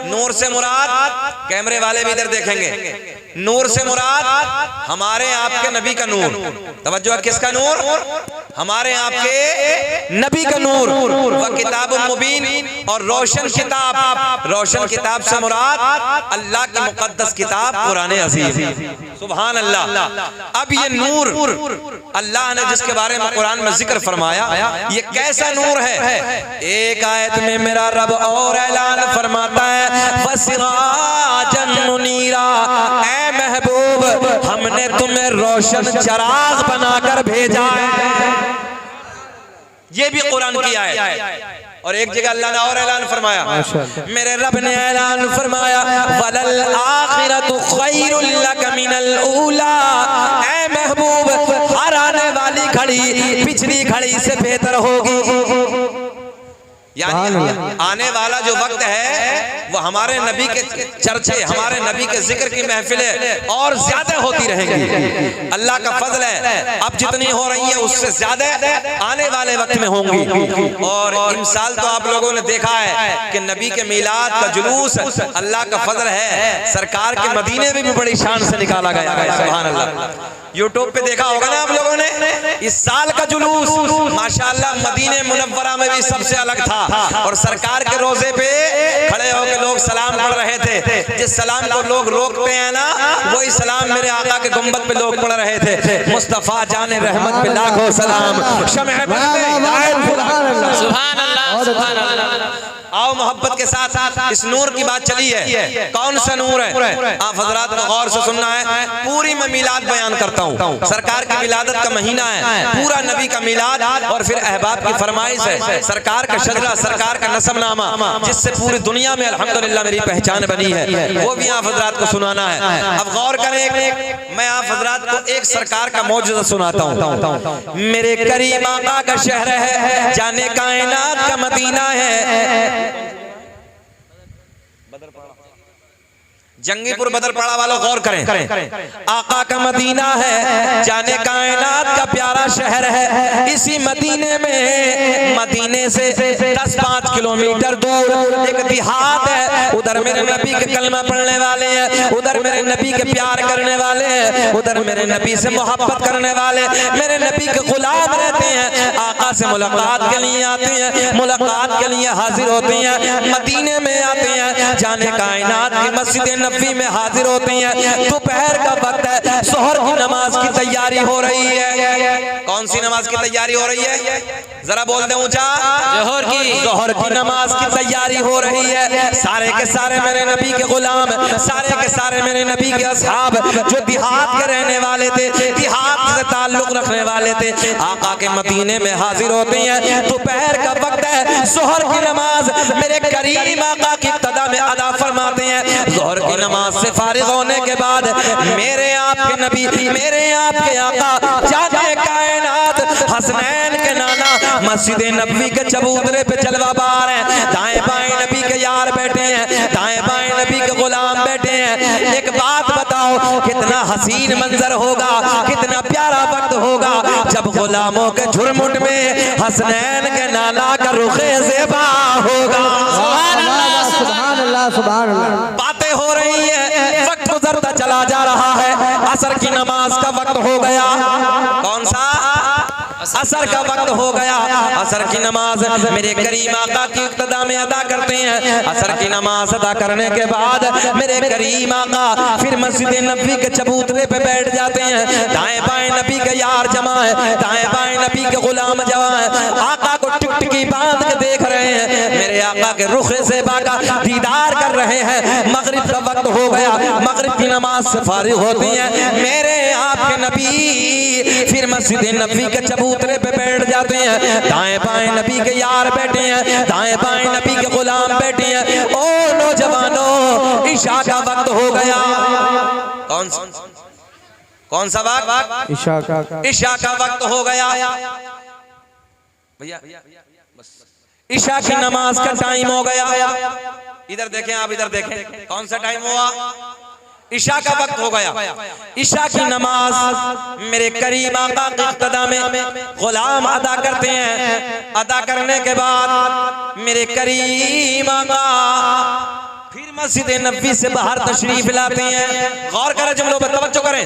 नूर से मुराद, कैमरे वाले भी इधर देखेंगे, नूर से मुराद हमारे आपके नबी का नूर। तवज्जो, किसका नूर? हमारे आपके नबी का नूर। वह किताब मुबीन और रोशन किताब। रोशन किताब से मुराद अल्लाह की मुकद्दस किताब कुरान अज़ीज़। सुभान अल्लाह। अब ये नूर अल्लाह ने जिसके बारे में कुरान में जिक्र फरमाया, ये कैसा नूर है? एक आयत में मेरा रब और ऐलान फरमाता है, वसिराजन मुनीरा, ऐ महबूब हमने तुम्हें रोशन चिराग बनाकर भेजा है। ये भी कुरान की आयत। और एक जगह अल्लाह ने और ऐलान फरमाया, मेरे रब ने ऐलान फरमाया, वलल आखिरतु खैरुल लक मिनल ऊला, ऐ महबूब हर आने वाली घड़ी पिछली घड़ी से बेहतर होगी। यानी आने वाला जो वक्त है वो हमारे नबी के चर्चे, हमारे नबी के जिक्र की महफिलें और ज्यादा होती रहेंगी। अल्लाह का फजल है, अब जितनी हो रही है उससे ज्यादा आने वाले वक्त में होंगी। और इन साल तो आप लोगों ने देखा है कि नबी के मीलाद का जुलूस अल्लाह का फजल है, सरकार के मदीने में भी बड़ी शान से निकाला गया है। सुभान अल्लाह। यूट्यूब पे देखा होगा ना आप लोगों ने, इस साल का जुलूस माशाअल्लाह मदीने मुनव्वरा में भी सबसे अलग था। और सरकार के रोजे पे खड़े होकर लोग सलाम पढ़ रहे थे। जिस सलाम को लोग रोकते हैं ना, वही सलाम मेरे आका के गुंबद पे लोग पढ़ रहे थे। मुस्तफा जाने रहमत पे लाखों सलाम। सुभान अल्लाह, सुभान अल्लाह। आओ मोहब्बत के साथ साथ इस नूर की बात चली है। कौन सा नूर है? आप हजरात को गौर से सुनना है। पूरी मैं मिलाद बयान करता हूँ। सरकार की मिलादत का महीना है, पूरा नबी का मिलाद और फिर अहबाब की फरमाइश है। सरकार का शजरा, सरकार का नसबनामा, जिससे पूरी दुनिया में अल्हम्दुलिल्लाह मेरी पहचान बनी है, वो भी आप हजरात को सुनाना है। अब गौर करें, मैं आप हजरात को एक सरकार का मौजूदा सुनाता हूँ। मेरे करीम आका का शहर है, जाने कायनात का मदीना है। जंगीपुर बदरपाड़ा वालों गौर करें, आका का मदीना है, जाने कायनात का प्यारा शहर है। इसी मदीने में, मदीने से 10-5 किलोमीटर दूर एक देहात है। उधर मेरे नबी के कलमा पढ़ने वाले हैं, उधर मेरे नबी के प्यार करने वाले हैं, उधर मेरे नबी से मोहब्बत करने वाले मेरे नबी के गुलाम रहते हैं। आका से मुलाकात के लिए आते हैं, मुलाकात के लिए हाजिर होते हैं, मदीने में आते हैं, जाने कायनात की मस्जिद नबी में हाजिर होते हैं। दोपहर का वक्त है, जोहर की नमाज की तैयारी हो रही है। कौन सी नमाज की तैयारी हो रही है? जरा बोल दे ऊंचा। जोहर की नमाज की तैयारी हो रही है। सारे के सारे मेरे नबी के गुलाम, सारे के सारे मेरे नबी के असहाब जो देहात के रहने वाले थे, देहात से ताल्लुक रखने वाले थे, आका के मदीने में हाजिर होते हैं। दोपहर का वक्त है, जोहर की नमाज मेरे करीम आका की इब्तिदा में अदा फरमाते हैं। जोहर की नमाज से फारिग होने के बाद मेरे आपके नबी, मेरे आपके आका जाने कायनात हसनैन के नाना मस्जिद नबी के चबूतरे पे जलवा बार हैं। दाएं बाएं नबी के यार बैठे हैं, दाएं बाएं नबी के गुलाम बैठे हैं। एक बात बताओ, कितना हसीन मंजर होगा, कितना प्यारा वक्त होगा जब गुलामों के झुरमुट में हसनैन के नाना का रुखे ज़ेबा होगा। सुभान अल्लाह, सुभान अल्लाह, सुभान अल्लाह। बातें हो रही है, वक्त गुजरता चला जा रहा है। असर की नमाज का वक्त हो गया। कौन सा? असर का वक्त हो गया। असर की नमाज मेरे करीम आका की इब्तिदा में अदा करते हैं। असर की नमाज अदा करने के बाद मेरे करीम आका फिर मस्जिद नबी के चबूतरे पे बैठ जाते हैं। दाएं बाएं नबी के यार जमा है, दाएं बाएं नबी के गुलाम जमा है। आका को टिकटिकी बांध के देख रहे हैं, मेरे आका के रुखे से बाका दीदार कर रहे हैं। मगरिब का वक्त हो गया, मगरिब की नमाज से फारिग होती है। मेरे आपके नबी फिर मस्जिद नबी के चबूतरे पे बैठ जाते हैं। दाएं बाएं नबी के यार बैठे हैं, दाएं बाएं नबी के गुलाम बैठे हैं। ओ नौजवानों, इशा का वक्त हो गया। कौन सा वक्त? इशा का वक्त हो गया भैया। इशा की नमाज का टाइम हो गया। इधर देखें, आप इधर देखें, कौन सा टाइम हुआ? इशा का वक्त हो गया। इशा की नमाज मेरे करीम आका की इब्तिदा में गुलाम अदा करते हैं। अदा करने के बाद मेरे करीम आका फिर मस्जिद नबी से बाहर तशरीफ लाते हैं। गौर करें जब लोग तवज्जो करें,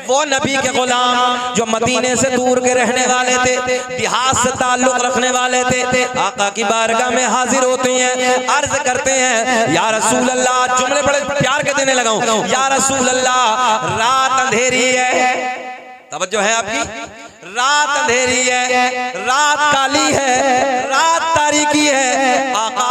वो नबी के गुलाम जो मदीने से दूर के रहने वाले थे, देहात से ताल्लुक रखने वाले थे, आका की बारगाह में हाजिर होते हैं, अर्ज करते हैं या रसूल अल्लाह, जुमले बड़े प्यार के देने लगा हूं, या रसूल अल्लाह रात अंधेरी है, तवज्जो है आपकी, रात अंधेरी है, रात काली है, रात तारीकी है, आका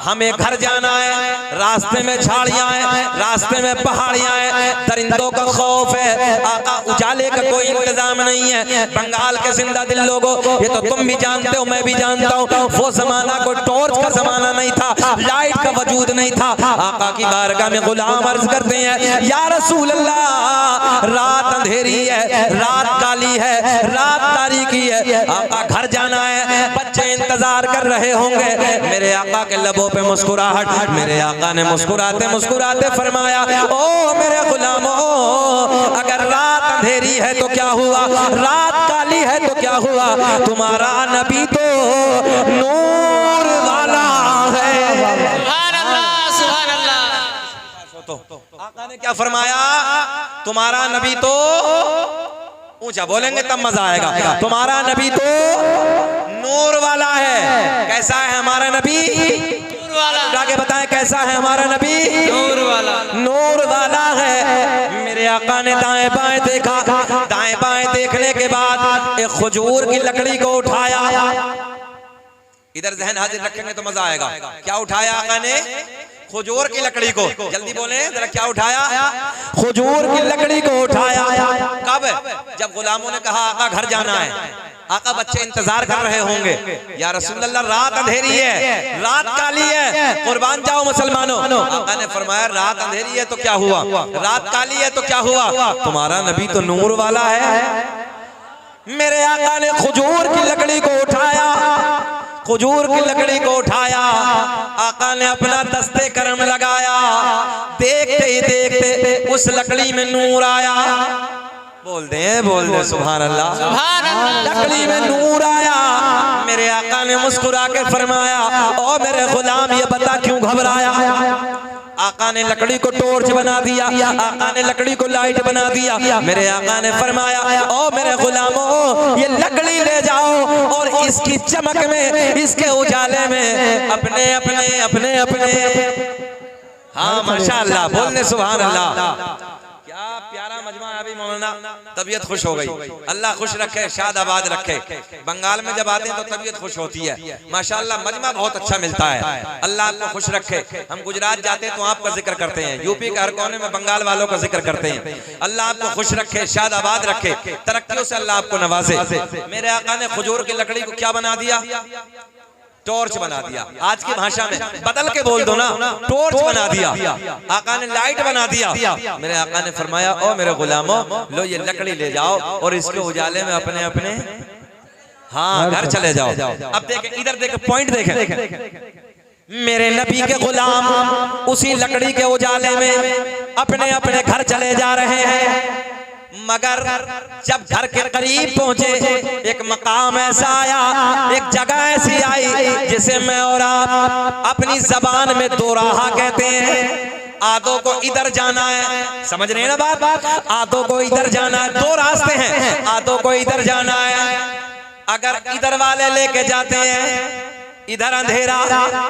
हमें घर जाना है, रास्ते में झाड़ियां हैं, रास्ते में पहाड़ियां हैं, दरिंदों का खौफ है, आका उजाले का कोई इंतजाम नहीं है। बंगाल के जिंदा दिल लोगों, ये तो तुम भी जानते हो, मैं भी जानता हूँ, वो जमाना कोई टॉर्च का जमाना नहीं था, लाइट का वजूद नहीं था। आका की बारगाह में गुलाम अर्ज करते हैं या रसूल अल्लाह रात अंधेरी है, रात काली है, रात तारीकी है, आका घर जाना है, बच्चे इंतजार कर रहे होंगे। मेरे आका के लबों पे मुस्कुराहट, मेरे आका ने मुस्कुराते मुस्कुराते फरमाया, ओ मेरे गुलामों, अगर रात अंधेरी है तो क्या हुआ, रात काली है तो क्या हुआ, तुम्हारा नबी तो नूर वाला है। सुभान अल्लाह, सुभान अल्लाह। तो आका ने क्या फरमाया, तुम्हारा नबी तो, ऊंचा बोलेंगे तब मजा आएगा, तुम्हारा नबी तो नूर वाला है। कैसा है हमारा नबी, नूर वाला, आगे बताएं कैसा है हमारा नबी, नूर वाला, नूर वाला है। मेरे आका ने दाएं बाएं देखा, दाएं बाएं देखने के बाद एक खजूर की लकड़ी को उठाया, इधर जहन हाजिर रखेंगे तो मजा आएगा। क्या उठाया आका ने, खजूर की लकड़ी को, जल्दी बोले जरा, क्या उठाया, खजूर की लकड़ी को उठाया। कब, जब गुलामों ने कहा आका घर जाना है, आका बच्चे इंतजार कर रहे होंगे, या रसूल अल्लाह रात अंधेरी है, रात काली है, कुर्बान जाओ मुसलमानों। आका ने फरमाया रात अंधेरी है तो क्या हुआ, रात काली है तो क्या हुआ, तुम्हारा नबी तो नूर वाला है। मेरे आका ने खजूर की लकड़ी को उठाया, खजूर की लकड़ी को उठाया, आका ने अपना दस्ते करम लगाया, देखते ही देखते उस लकड़ी में नूर आया। बोल दे सुभान अल्लाह, सुभान अल्लाह। लकड़ी में नूर आया, मेरे आका ने मुस्कुरा के फरमाया, ओ मेरे गुलाम ये बता क्यों घबराया। आका ने लकड़ी को टॉर्च बना दिया, आका ने लकड़ी को लाइट बना दिया। मेरे आका ने फरमाया, ओ मेरे गुलामों ये लकड़ी ले जाओ और इसकी चमक में, इसके उजाले में अपने अपने अपने अपने, हाँ माशाअल्लाह, बोलने सुभान अल्लाह। क्या प्यारा मजमा अभी मौलाना, तबीयत खुश हो गई। अल्लाह खुश रखे, शाद आबाद रखे। बंगाल में जब आते हैं तो तबीयत खुश होती है, माशाअल्लाह मजमा बहुत अच्छा मिलता है। अल्लाह आपको खुश रखे। हम गुजरात जाते हैं तो आपका जिक्र करते हैं, यूपी के हर कोने में बंगाल वालों का जिक्र करते हैं। अल्लाह आपको खुश रखे, शाद आबाद रखे, तरक्कियों से अल्लाह आपको नवाजे। मेरे आका ने खजूर की लकड़ी को क्या बना दिया, टॉर्च बना दिया। आज की भाषा में बदल के बोल दो ना, टॉर्च बना दिया। आका ने लाइट बना दिया। मेरे आका ने फरमाया, ओ मेरे गुलामों लो ये लकड़ी ले जाओ और इसके उजाले में अपने अपने, हाँ घर चले जाओ। अब देखें, इधर देखें, पॉइंट देखें। मेरे नबी के गुलाम उसी लकड़ी के उजाले में अपने अपने घर चले जा रहे हैं, मगर जब घर के करीब पहुंचे एक मकाम ऐसा आया, एक जगह ऐसी आई जिसे मैं और आप अपनी जबान में दो राह कहते हैं। आधों को इधर जाना है, समझ रहे हैं ना बात, आधों को इधर जाना है, दो रास्ते हैं, आधों को इधर जाना है। अगर इधर वाले लेके जाते हैं इधर अंधेरा,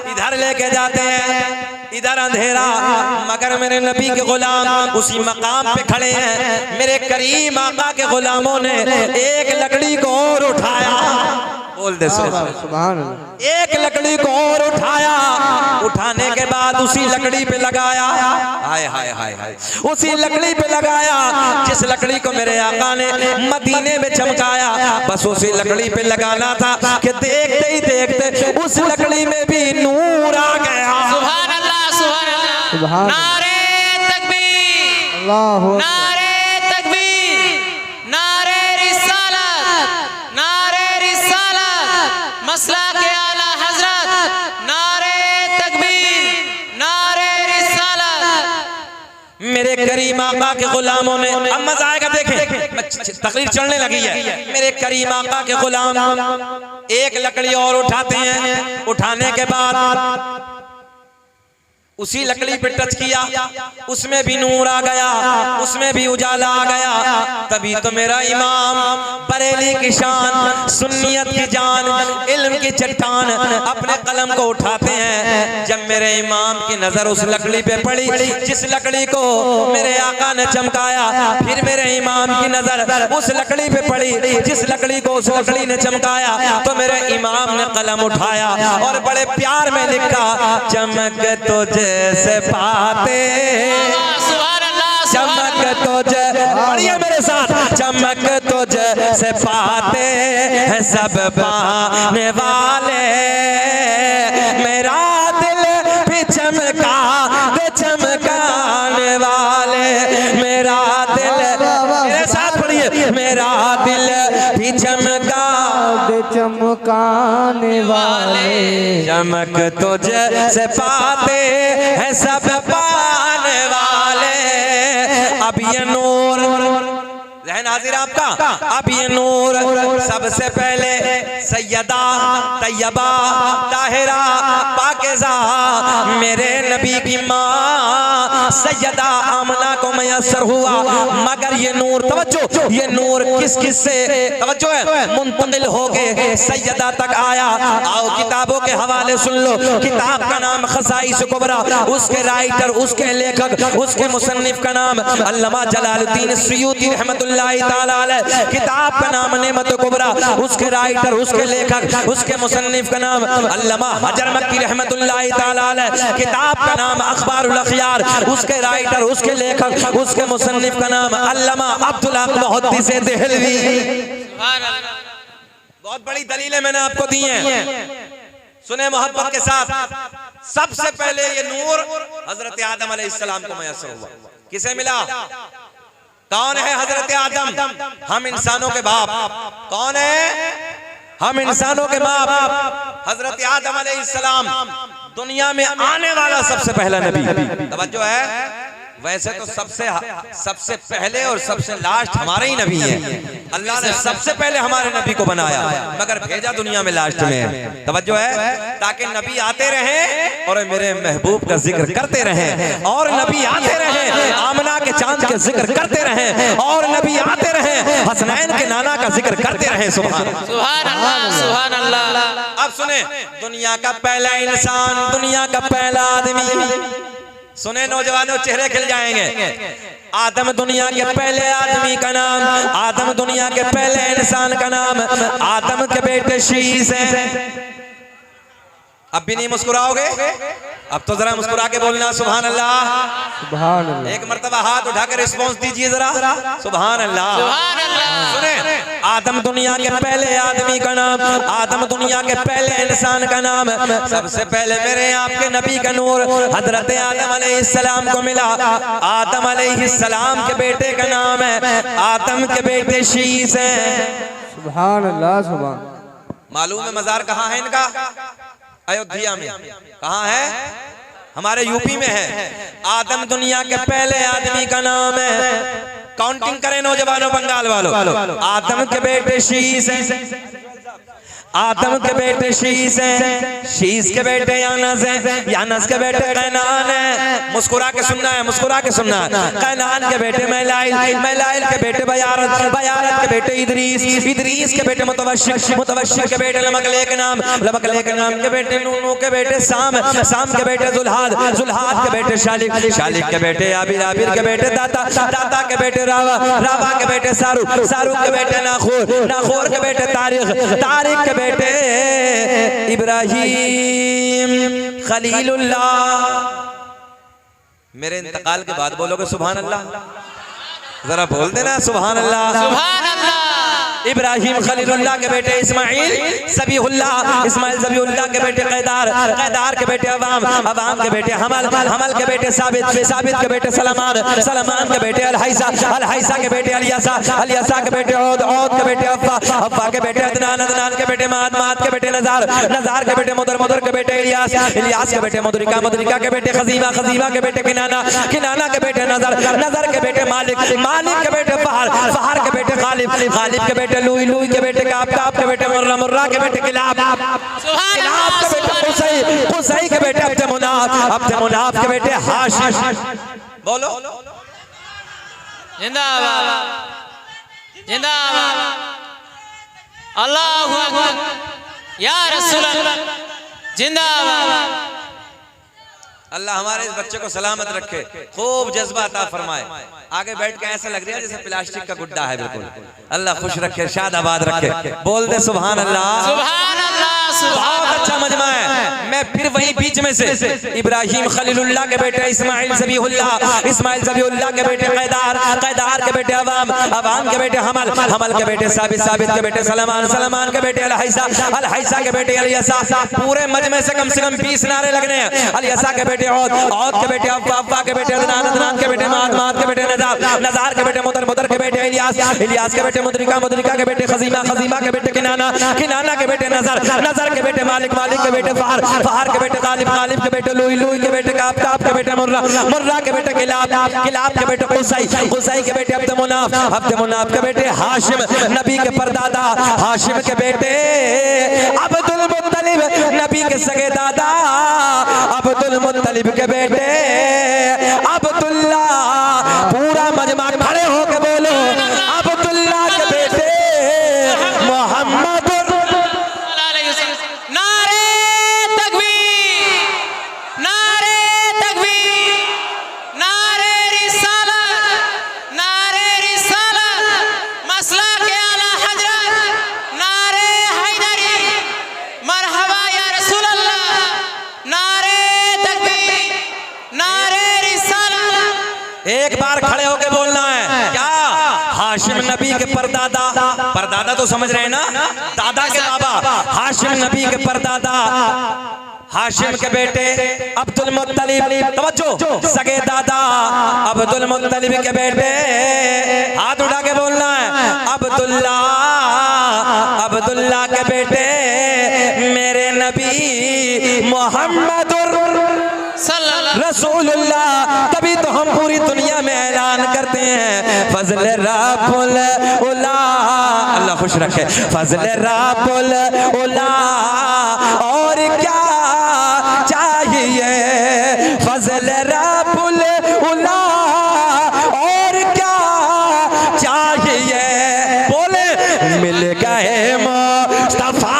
इधर लेके जाते हैं इधर अंधेरा, मगर मेरे नबी के गुलाम उसी मकाम पे खड़े हैं। मेरे करीम आका के गुलामों ने एक लकड़ी को और उठाया, बोल दे सुभान अल्लाह, एक लकड़ी को और उठाया, उठाने के बाद उसी लकड़ी पे लगाया, हाय हाय हाय हाय, उसी लकड़ी पे लगाया जिस लकड़ी को मेरे आका ने मदीने में चमकाया। बस उसी लकड़ी पे लगाना था कि देखते ही देखते उस लकड़ी में भी नूर आ गया। सुभान अल्लाह, सुभान अल्लाह, नारे तकबीर, अल्लाहु अकबर, नारे तकबीर, नारे रिसालत, नारे रिसालत, मसला के आला हजरत, नारे तकबीर, नारे रिसालत। मेरे करीम आका के गुलामों ने, अब मजा आएगा, देखें तकरीर चलने लगी है। मेरे करीम आका के गुलाम एक लकड़ी और उठाते हैं, उठाने के बाद उसी लकड़ी पे टच किया, उसमें भी नूर आ गया, उसमें भी उजाला आ गया। तभी तो मेरा इमाम बरेली की शान, सुन्नियत की जान, इल्म की चट्टान अपने कलम को उठाते हैं। जब मेरे इमाम की नजर उस लकड़ी पे पड़ी जिस लकड़ी को मेरे आका ने चमकाया, फिर मेरे इमाम की नजर उस लकड़ी पे पड़ी जिस लकड़ी को उस लकड़ी ने चमकाया, तो मेरे इमाम ने कलम उठाया और बड़े प्यार में लिखा, चमक तुझे से पाते, चमक तुझे, पढ़िए मेरे साथ, चमक तुझे से पाते हैं सब पाने वाले, मेरा दिल भी चमका दे चमकाने वाले, मेरा दिल, मेरे साथ पढ़िए, मेरा दिल भी चमका दे चमकाने वाले, चमक तुझे से पाते हैं सब पाने वाले। अब ये नूर ज़हन हाजिर आपका, अब ये नूर सबसे पहले सैयदा तैयबा ताहिरा पाकिज़ा मेरे नबी की माँ सैयदा आमना को मयसर हुआ। मगर ये नूर, तवज्जो, ये नूर किस किस से तवज्जो है मुंतकिल हो के सैयदा तक आया। आओ किताबों के हवाले सुन लो। किताब का नाम खसाइस कुबरा, उसके राइटर, उसके लेखक, उसके मुसन्निफ का नाम अल्लामा जलालुद्दीन सुयूती रहमतुल्लाह ताला अलैह। किताब का नाम नेमत कुबरा, उसके राइटर, उसके लेखक, उसके मुसन्निफ का नाम अल्लामा हजर मक्की रहमतुल्लाह ताला अलैह। किताब का नाम अखबारुल अखयार, उसके राइटर, उसके लेखक, उसके मुसन्निफ का नाम अल्लामा अब्दुल हक मुहद्दिस देहलवी। बहुत बड़ी दलीलें मैंने आपको दी हैं, सुने मोहब्बत के साथ। सबसे पहले ये नूर हजरत आदम अलैहिस्सलाम को मयस्सर हुआ। किसे मिला? कौन है हजरत आदम? हम इंसानों के बाप। कौन है? हम इंसानों के बाप। हजरत आदम अलैहिस्सलाम दुनिया में आने वाला सबसे पहला नबी। तवज्जो है, वैसे तो सबसे पहले और सबसे लास्ट हमारे ही नबी हैं। अल्लाह ने सबसे पहले हमारे नबी को बनाया, मगर भेजा दुनिया में लास्ट में। तवज्जो है, ताकि नबी आते रहें और मेरे महबूब का जिक्र करते रहें, और नबी आते रहें आमना के चांद के जिक्र करते रहें, और नबी आते रहें हसनैन के नाना का जिक्र करते रहें। सुभान अल्लाह, सुभान अल्लाह। अब सुने, दुनिया का पहला इंसान, दुनिया का पहला आदमी, सुने नौजवानों, चेहरे खिल जाएंगे। आदम दुनिया के पहले आदमी का नाम, आदम दुनिया के पहले इंसान का नाम, आदम के बेटे शीश हैं। अब भी नहीं मुस्कुराओगे? अब तो जरा मुस्कुरा के बोलना सुभान अल्लाह, सुभान अल्लाह। एक मर्तबा हाथ उठाकर रिस्पॉन्स दीजिए जरा, सुभान अल्लाह, सुभान अल्लाह। सुने, आदम दुनिया के पहले आदमी का नाम, आदम दुनिया के पहले इंसान का नाम। सबसे पहले मेरे आपके नबी का नूर हजरत आदम अलैहिस्सलाम को मिला। आदम अलैहिस्सलाम के बेटे का नाम है, आदम के बेटे शीश हैं। सुभान अल्लाह, सुभान। मालूम है मजार कहाँ है इनका? अयोध्या में। कहाँ है? हमारे यूपी में है। आदम दुनिया के पहले आदमी का नाम है। काउंटिंग करें नौजवानों, बंगाल वालों। आदम के बेटे शीश हैं, आदम के बेटे शीश हैं, शीश के बेटे यानस हैं, यानस के बेटे कैनान हैं। मुस्कुरा के सुनना है, मुस्कुरा के सुनना है। कैनान के बेटे मैलाइल, मैलाइल के बेटे बयारत, बयारत के बेटे इदरीस, इदरीस के बेटे मुतवश्शिर, मुतवश्शिर के बेटे लमकले के नाम, लमकले के नाम के बेटे नूनू के बेटे साम, साम के बेटे जुल्हाद, जुल्हाद के बेटे शालिक, शालिक के बेटे आबिर, आबिर के बेटे दाता, दाता के बेटे रावा, रावा के बेटे सारुक, सारुक के बेटे नाखूर, नाखूर के बेटे तारिक, तारिक के बेटे इब्राहिम खलीलुल्लाह। मेरे इंतकाल के बाद बोलोगे सुभान अल्लाह? जरा बोल देना सुभान अल्लाह, सुभान अल्लाह। इब्राहिम खलीलुल्लाह के बेटे इस्माइल ज़बीहुल्लाह, इस्माइल ज़बीहुल्लाह के बेटे कैदार, कैदार के बेटे अवाम, अवाम के बेटे हमल, हमल के बेटे साबित, साबित के बेटे सलमान, सलमान के बेटे अलहैसा, अलहैसा के बेटे अलियासा, अलियासा के बेटे औद, औद के बेटे अफ्फा, अफ्फा के बेटे अदनान, अदनान के बेटे माद, माद के बेटे नज़ार, नज़ार के बेटे मुदर, मुदर के बेटे इलियास, इलियास के बेटे मुदरिका, मुदरिका के बेटे खजीबा, खजीबा के बेटे किनाना, किनाना के बेटे नज़र, नज़र के बेटे मालिक, मालिक के बेटे फहर, फहर के बेटे गालिब, गालिब के बेटे बेटे लुई, लुई के बेटे काब, काब के बेटे मुर्रा, मुर्रा के बेटे किलाब, किलाब के बेटे कुसै, कुसै के बेटे अब्द मुनाफ, अब्द मुनाफ के बेटे हाशिम। बोलो जिंदाबाद जिंदाबाद अल्लाहू अकबर या रसूल अल्लाह जिंदाबाद। अल्लाह हमारे इस बच्चे को सलामत रखे, खूब जज्बा अता फरमाए। आगे बैठ के ऐसा लग रहा है जैसे प्लास्टिक का गुड्डा है बिल्कुल। अल्लाह खुश रखे, शाद आबाद रखे। बोल दे सुभान अल्लाह, सुभान अल्लाह। बहुत अच्छा मजमा है। मैं फिर वही बीच में से इब्राहिम खलीलुल्लाह के बेटे इस्माइल ज़बीहुल्लाह, इस्माइल ज़बीहुल्लाह के बेटे कैदार, कैदार के बेटे अवाम, अवाम के बेटे हमल, हमल के बेटे साबित, साबित के बेटे सलमान, सलमान के बेटे अलहैसा, अलहैसा के बेटे अलियसा। पूरे मजमे से कम 20 नारे लगने हैं। अलियसा के बेटे औद, औद के बेटे अव्वा, अव्वा के बेटे अदनान, अदनान के बेटे माद, माद के बेटे नज़ार, नज़ार के बेटे मुदर, मुदर के बेटे इलियास, इलियास के बेटे मुदरिका, मुदरिका के बेटे खजीमा, खजीमा के बेटे किनाना, किनाना के बेटे नज़र, नज़र के बेटे मालिक, मालिक के बेटे फहर, फहर के बेटे गालिब, गालिब के बेटे लुई, लुई के बेटे काब, काब के बेटे मुर्रा, मुर्रा के बेटे किलाब, किलाब के बेटे कुसै, कुसै के बेटे अब्द मुनाफ, अब्द मुनाफ के बेटे हाशिम, नबी के परदादा हाशिम के बेटे अब्दुल मुत्तलिब, नबी के सगे दादा अब्दुल मुत्तलिब के बेटे अब्दुल्ला। पूरा मजमा खड़े होके बोलो अब्दुल्ला के बेटे मोहम्मद। नारे तकबीर, नारे तकबीर, नारे रिसालत, नारे रिसालत, मसला के आला हजरत, नारे हैदरी, मरहबा या रसूल अल्लाह, नारे तकबीर, नारे रिसालत। एक बार खड़े होके बोलना है क्या? हाशिम नबी के परदादा, परदादा तो समझ रहे हैं ना, दादा के बाबा हाशिम नबी के परदादा हाशिम के बेटे अब्दुल मुत्तलिब, तवज्जो, सगे दादा अब्दुल मुत्तलिब के बेटे, हाथ उठा के बोलना है अब्दुल्ला, अब्दुल्ला के बेटे मेरे नबी मोहम्मद रसूलुल्लाह। तभी तो हम पूरी दुनिया में ऐलान करते हैं फजल रब्बुल उला, अल्लाह खुश रखे, फजल रब्बुल उला। और क्या चाहिए फजल रब्बुल उला, और क्या चाहिए? बोले मिल गए मुस्तफा,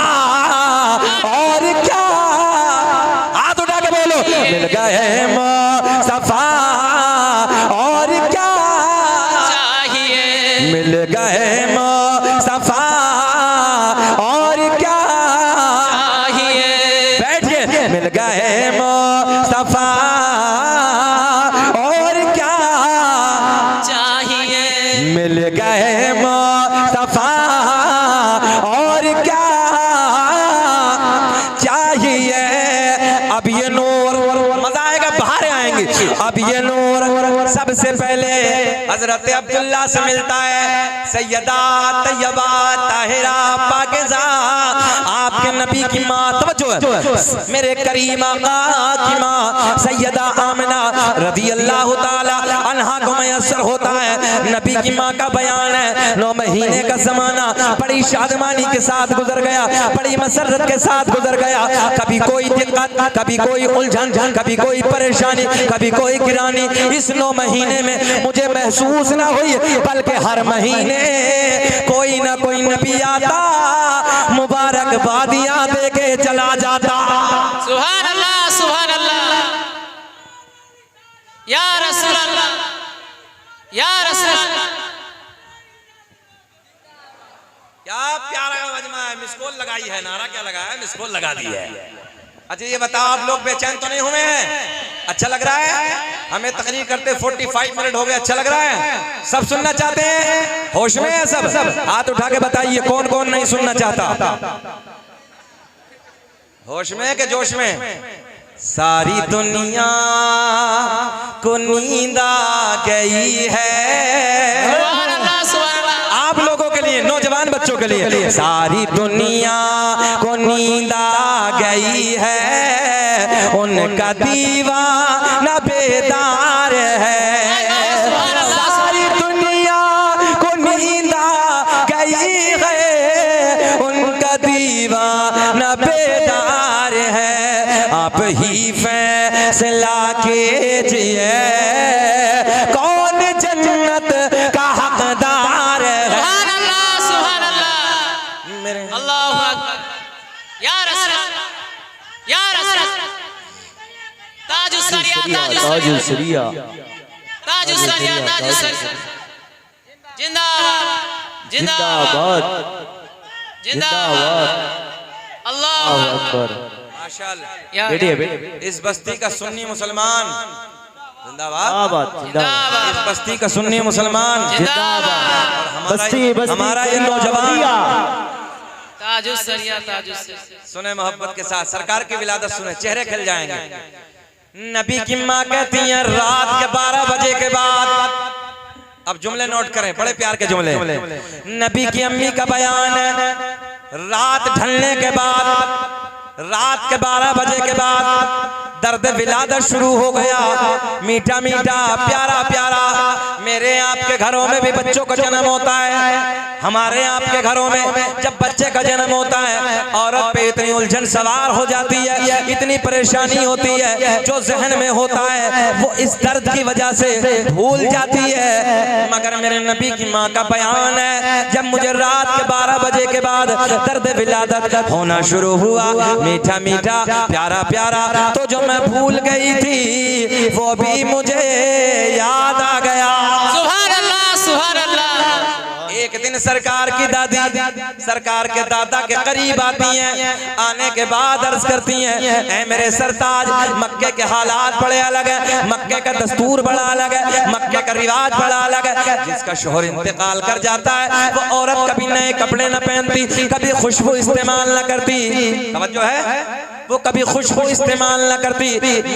और क्या? हाथ उठा के बोलो मिल गए मुस्तफा, और क्या चाहिए? मिल गए मुस्तफा, और क्या चाहिए? बैठिए। मिल गए मुस्तफा, और क्या चाहिए? मिल गए मुस्तफा, और क्या चाहिए? अब ये नूर, मजा आएगा, बाहर आएंगे। अब ये नूर सबसे पहले हजरत अब्दुल्ला से मिलता है। सैयदा तैयबा ताहिरा पाकिज़ा, आपके नबी की माँ, तवज्जो है, मेरे करीम आका की माँ सैयदा आमिना रज़ी अल्लाह ताला अन्हा को मयस्सर होता है। नबी की माँ का बयान है 9 महीने का जमाना बड़ी शादमानी के साथ गुजर गया, बड़ी मसरत के साथ गुजर गया। कभी कोई दिक्कत, कभी कोई उलझन, कभी कोई परेशानी, कभी कोई गिरानी। इस 9 महीने में मुझे महसूस ना हुई, बल्कि हर महीने कोई ना कोई नबी आता, मुबारकबादियां दे के चला जाता। सुभान अल्लाह, सुभान अल्लाह, या रसूल अल्लाह, या रसूल अल्लाह। क्या प्यारा मजमा है, मिसकॉल लगाई है, नारा क्या लगाया है, मिसकॉल लगा दी है। अच्छा ये बताओ आप लोग बेचैन तो नहीं हुए हैं? अच्छा लग रहा है? हमें तकरीर करते 45 मिनट हो गए, अच्छा लग रहा है? सब सुनना चाहते हैं? होश में है सब? हाथ उठा के बताइए कौन कौन नहीं सुनना चाहता। होश में के जोश में? सारी दुनिया को नींद आ गई है, सुभान अल्लाह, सुभान अल्लाह। आप लोगों के लिए, नौजवान बच्चों के लिए। सारी दुनिया को नींद आ गई है, उनका दीवाना बेदार है। सारी दुनिया को नींद आ गई है, फैसला कीजिए कौन जन्नत का हकदार है। सुभान अल्लाह, सुभान अल्लाह, मेरे अल्लाहु अकबर। या रसूल, या रसूल, ताजुस्सरिया, ताजुस्सरिया, ताजुस्सरिया, ताजुस्सरिया, जिंदाबाद, जिंदाबाद, जिंदाबाद, अल्लाहु अकबर। माशाअल्लाह। इस बस्ती का सुन्नी मुसलमान जिंदाबाद, जिंदाबाद, इस बस्ती का सुन्नी मुसलमान जिंदाबाद, हमारा ये नौजवान ताजुस्सरिया, ताजुस्सरिया। सुने मोहब्बत के साथ सरकार की विलादत सुने, चेहरे खिल जाएंगे। नबी की माँ कहती हैं रात के 12 बजे के बाद, अब जुमले नोट करें, बड़े प्यार के जुमले। नबी की अम्मी का बयान है रात ढलने के बाद, रात के 12 बजे के बाद दर्द विलादत शुरू हो गया। मीठा मीठा प्यारा प्यारा, मेरे आपके घरों में भी बच्चों का जन्म होता है, हमारे आपके घरों में जब बच्चे का जन्म होता है औरत पे इतनी उलझन सवार हो जाती है, इतनी परेशानी होती है, जो जहन में होता है वो इस दर्द की वजह से भूल जाती है। मगर मेरे नबी की माँ का बयान है जब मुझे रात के 12 बजे के बाद दर्द विलादत होना शुरू हुआ, मीठा मीठा प्यारा प्यारा, तो जो मैं भूल गई थी वो भी मुझे याद आ गया। सुभान अल्लाह, सुभान अल्लाह। एक दिन सरकार की दादी सरकार के दादा के करीब आती हैं, आने के बाद अर्ज करती हैं ऐ मेरे सरताज, मक्के के हालात बड़े अलग है, मक्के का दस्तूर बड़ा अलग है, मक्के का रिवाज बड़ा अलग है। जिसका शोहर इंतकाल कर जाता है वो औरत कभी नए कपड़े न पहनती, कभी खुशबू इस्तेमाल न करती, तवज्जो है, वो कभी खुशबू इस्तेमाल न करती,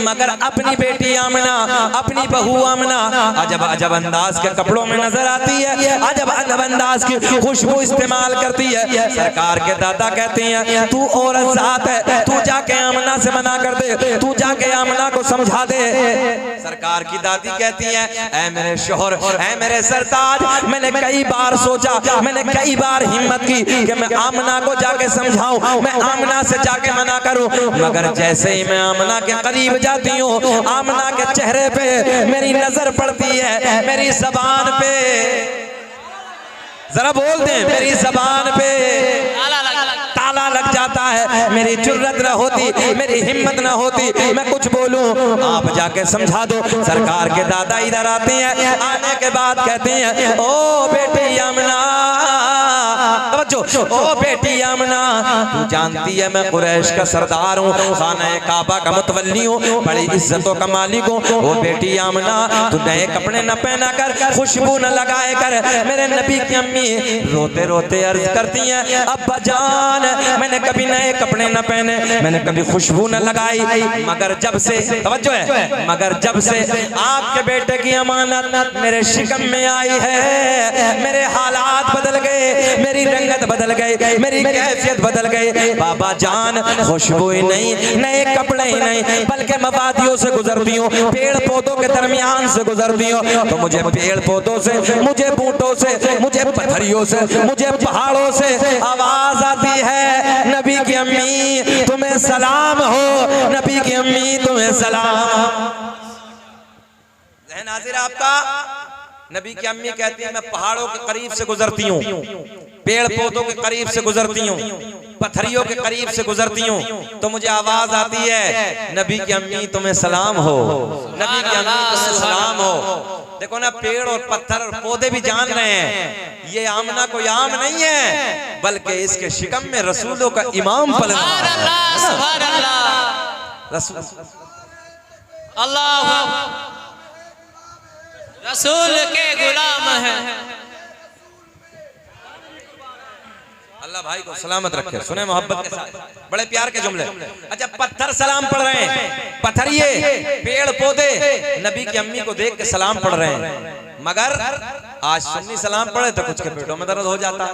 मगर अपनी बेटी आमना, अपनी बहू आमना अजब अजब अंदाज के कपड़ों में नजर आती है, अजब अजब अंदाज की खुशबू इस्तेमाल करती है। सरकार के दादा कहते हैं तू औरत जात है, तू जाके आमना से मना कर दे, तू जाके आमना को समझा दे। सरकार की दादी कहती है ऐ मेरे शोहर, ऐ मेरे सरताज, मैंने कई बार सोचा, मैंने कई बार हिम्मत की कि मैं आमना को जाके समझाऊं, मैं आमना से जाके मना करूं, मगर जैसे ही मैं आमना के करीब जाती हूँ, आमना के चेहरे पे मेरी नजर पड़ती है, मेरी ज़बान पे, जरा बोल दें, मेरी ज़बान पे ताला लग जाता है। मेरी जुर्रत न होती, मेरी हिम्मत न होती मैं कुछ बोलूं, आप जाके समझा दो। सरकार के दादा इधर आते हैं, आने के बाद कहते हैं ओ बेटी आमना, ओ बेटी आमना, तू जानती है मैं कुरैश का सरदार हूँ, खाना काबा का मुतवल्ली हूँ, बड़ी इज्जतों का मालिक हूँ। ओ बेटी आमना, तू नए कपड़े न पहना कर, खुशबू न लगाए कर। मेरे नबी की अम्मी रोते रोते अर्ज करती हैं अब्बा जान, मैंने कभी नए कपड़े न पहने, मैंने कभी खुशबू न लगाई, मगर जब से, तवज्जो है, मगर जब से आपके बेटे की अमानत मेरे शिकम में आई है, मेरे हालात बदल गए, मेरी रंगत बदल गई, मेरी कैफियत बदल गई। बाबा जान, खुशबू ही नहीं, नए कपड़े ही नहीं, बल्कि मैं वादियों से गुजरती हूँ, पेड़ पौधों के दरमियान से गुजरती हूँ, तो मुझे पेड़ पौधों से, मुझे बूटों से, मुझे पत्थरियों से, मुझे पहाड़ों से आवाज आती है नबी की अम्मी तुम्हें सलाम हो, नबी की अम्मी तुम्हें सलाम। ज़हन हाजिर आपका, नबी की अम्मी कहती है मैं पहाड़ों के करीब से गुजरती हूँ, पेड़ पौधों के करीब से गुजरती हूँ, पत्थरियों के करीब से गुजरती हूँ, तो मुझे आवाज आती है नबी की अम्मी तुम्हें सलाम हो, नबी की अम्मी तुम्हें सलाम हो। देखो ना, पेड़ और पत्थर और पौधे भी जान रहे हैं ये आमना कोई आम नहीं है, बल्कि इसके शिकम में रसूलों का इमाम पल रहा है। अल्लाह रसूल के गुलाम है। अल्लाह भाई को सलामत रखे। सुने मोहब्बत के साथ, बड़े प्यार के जुमले। अच्छा, पत्थर सलाम पढ़ रहे हैं, पत्थरिए, पेड़ पौधे नबी की अम्मी को देख के सलाम पढ़ रहे हैं, मगर आज सुन्नी सलाम पढ़े तो कुछ के पेटों में दर्द हो जाता है।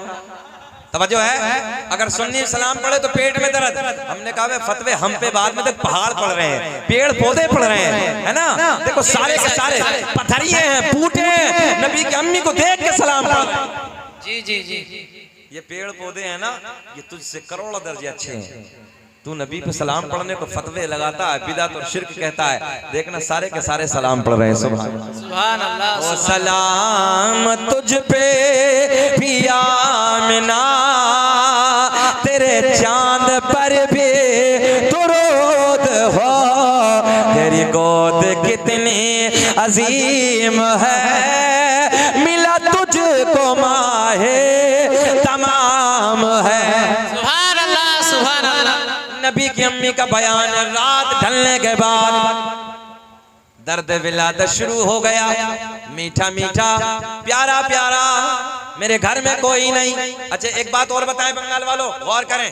तवज्जो है, अगर सुन्नी सलाम पढ़े तो पेट में दर्द। हमने कहा फतवे हम पे बाद में, तक पहाड़ पढ़ रहे हैं, पेड़ पौधे पढ़ रहे हैं, है ना। देखो सारे के सारे पत्थरिए हैं, बूटे हैं, नबी की अम्मी को देख के सलाम पढ़ रहे हैं। जी जी जी, ये पेड़ पौधे हैं ना, ये तुझसे करोड़ों दर्जे अच्छे हैं, तू तू नबी पे सलाम पढ़ने को फतवे लगाता है, बिदअत और शिर्क कहता है। देखना सारे के सारे सलाम पढ़ रहे हैं। सुभान अल्लाह। ओ सलाम तुझ पे भी आमिना, तेरे चांद पर भी दुरूद हो, तेरी गोद कितनी अजीम है, मिला तुझको माहे तमाम है। सुभान अल्लाह, सुभान अल्लाह। नबी की अम्मी का बयान, रात ढलने के बाद दर्द विलादत शुरू हो गया। मीठा मीठा प्यारा प्यारा, मेरे घर में कोई नहीं। अच्छा एक बात और बताएं बंगाल वालों, गौर करें,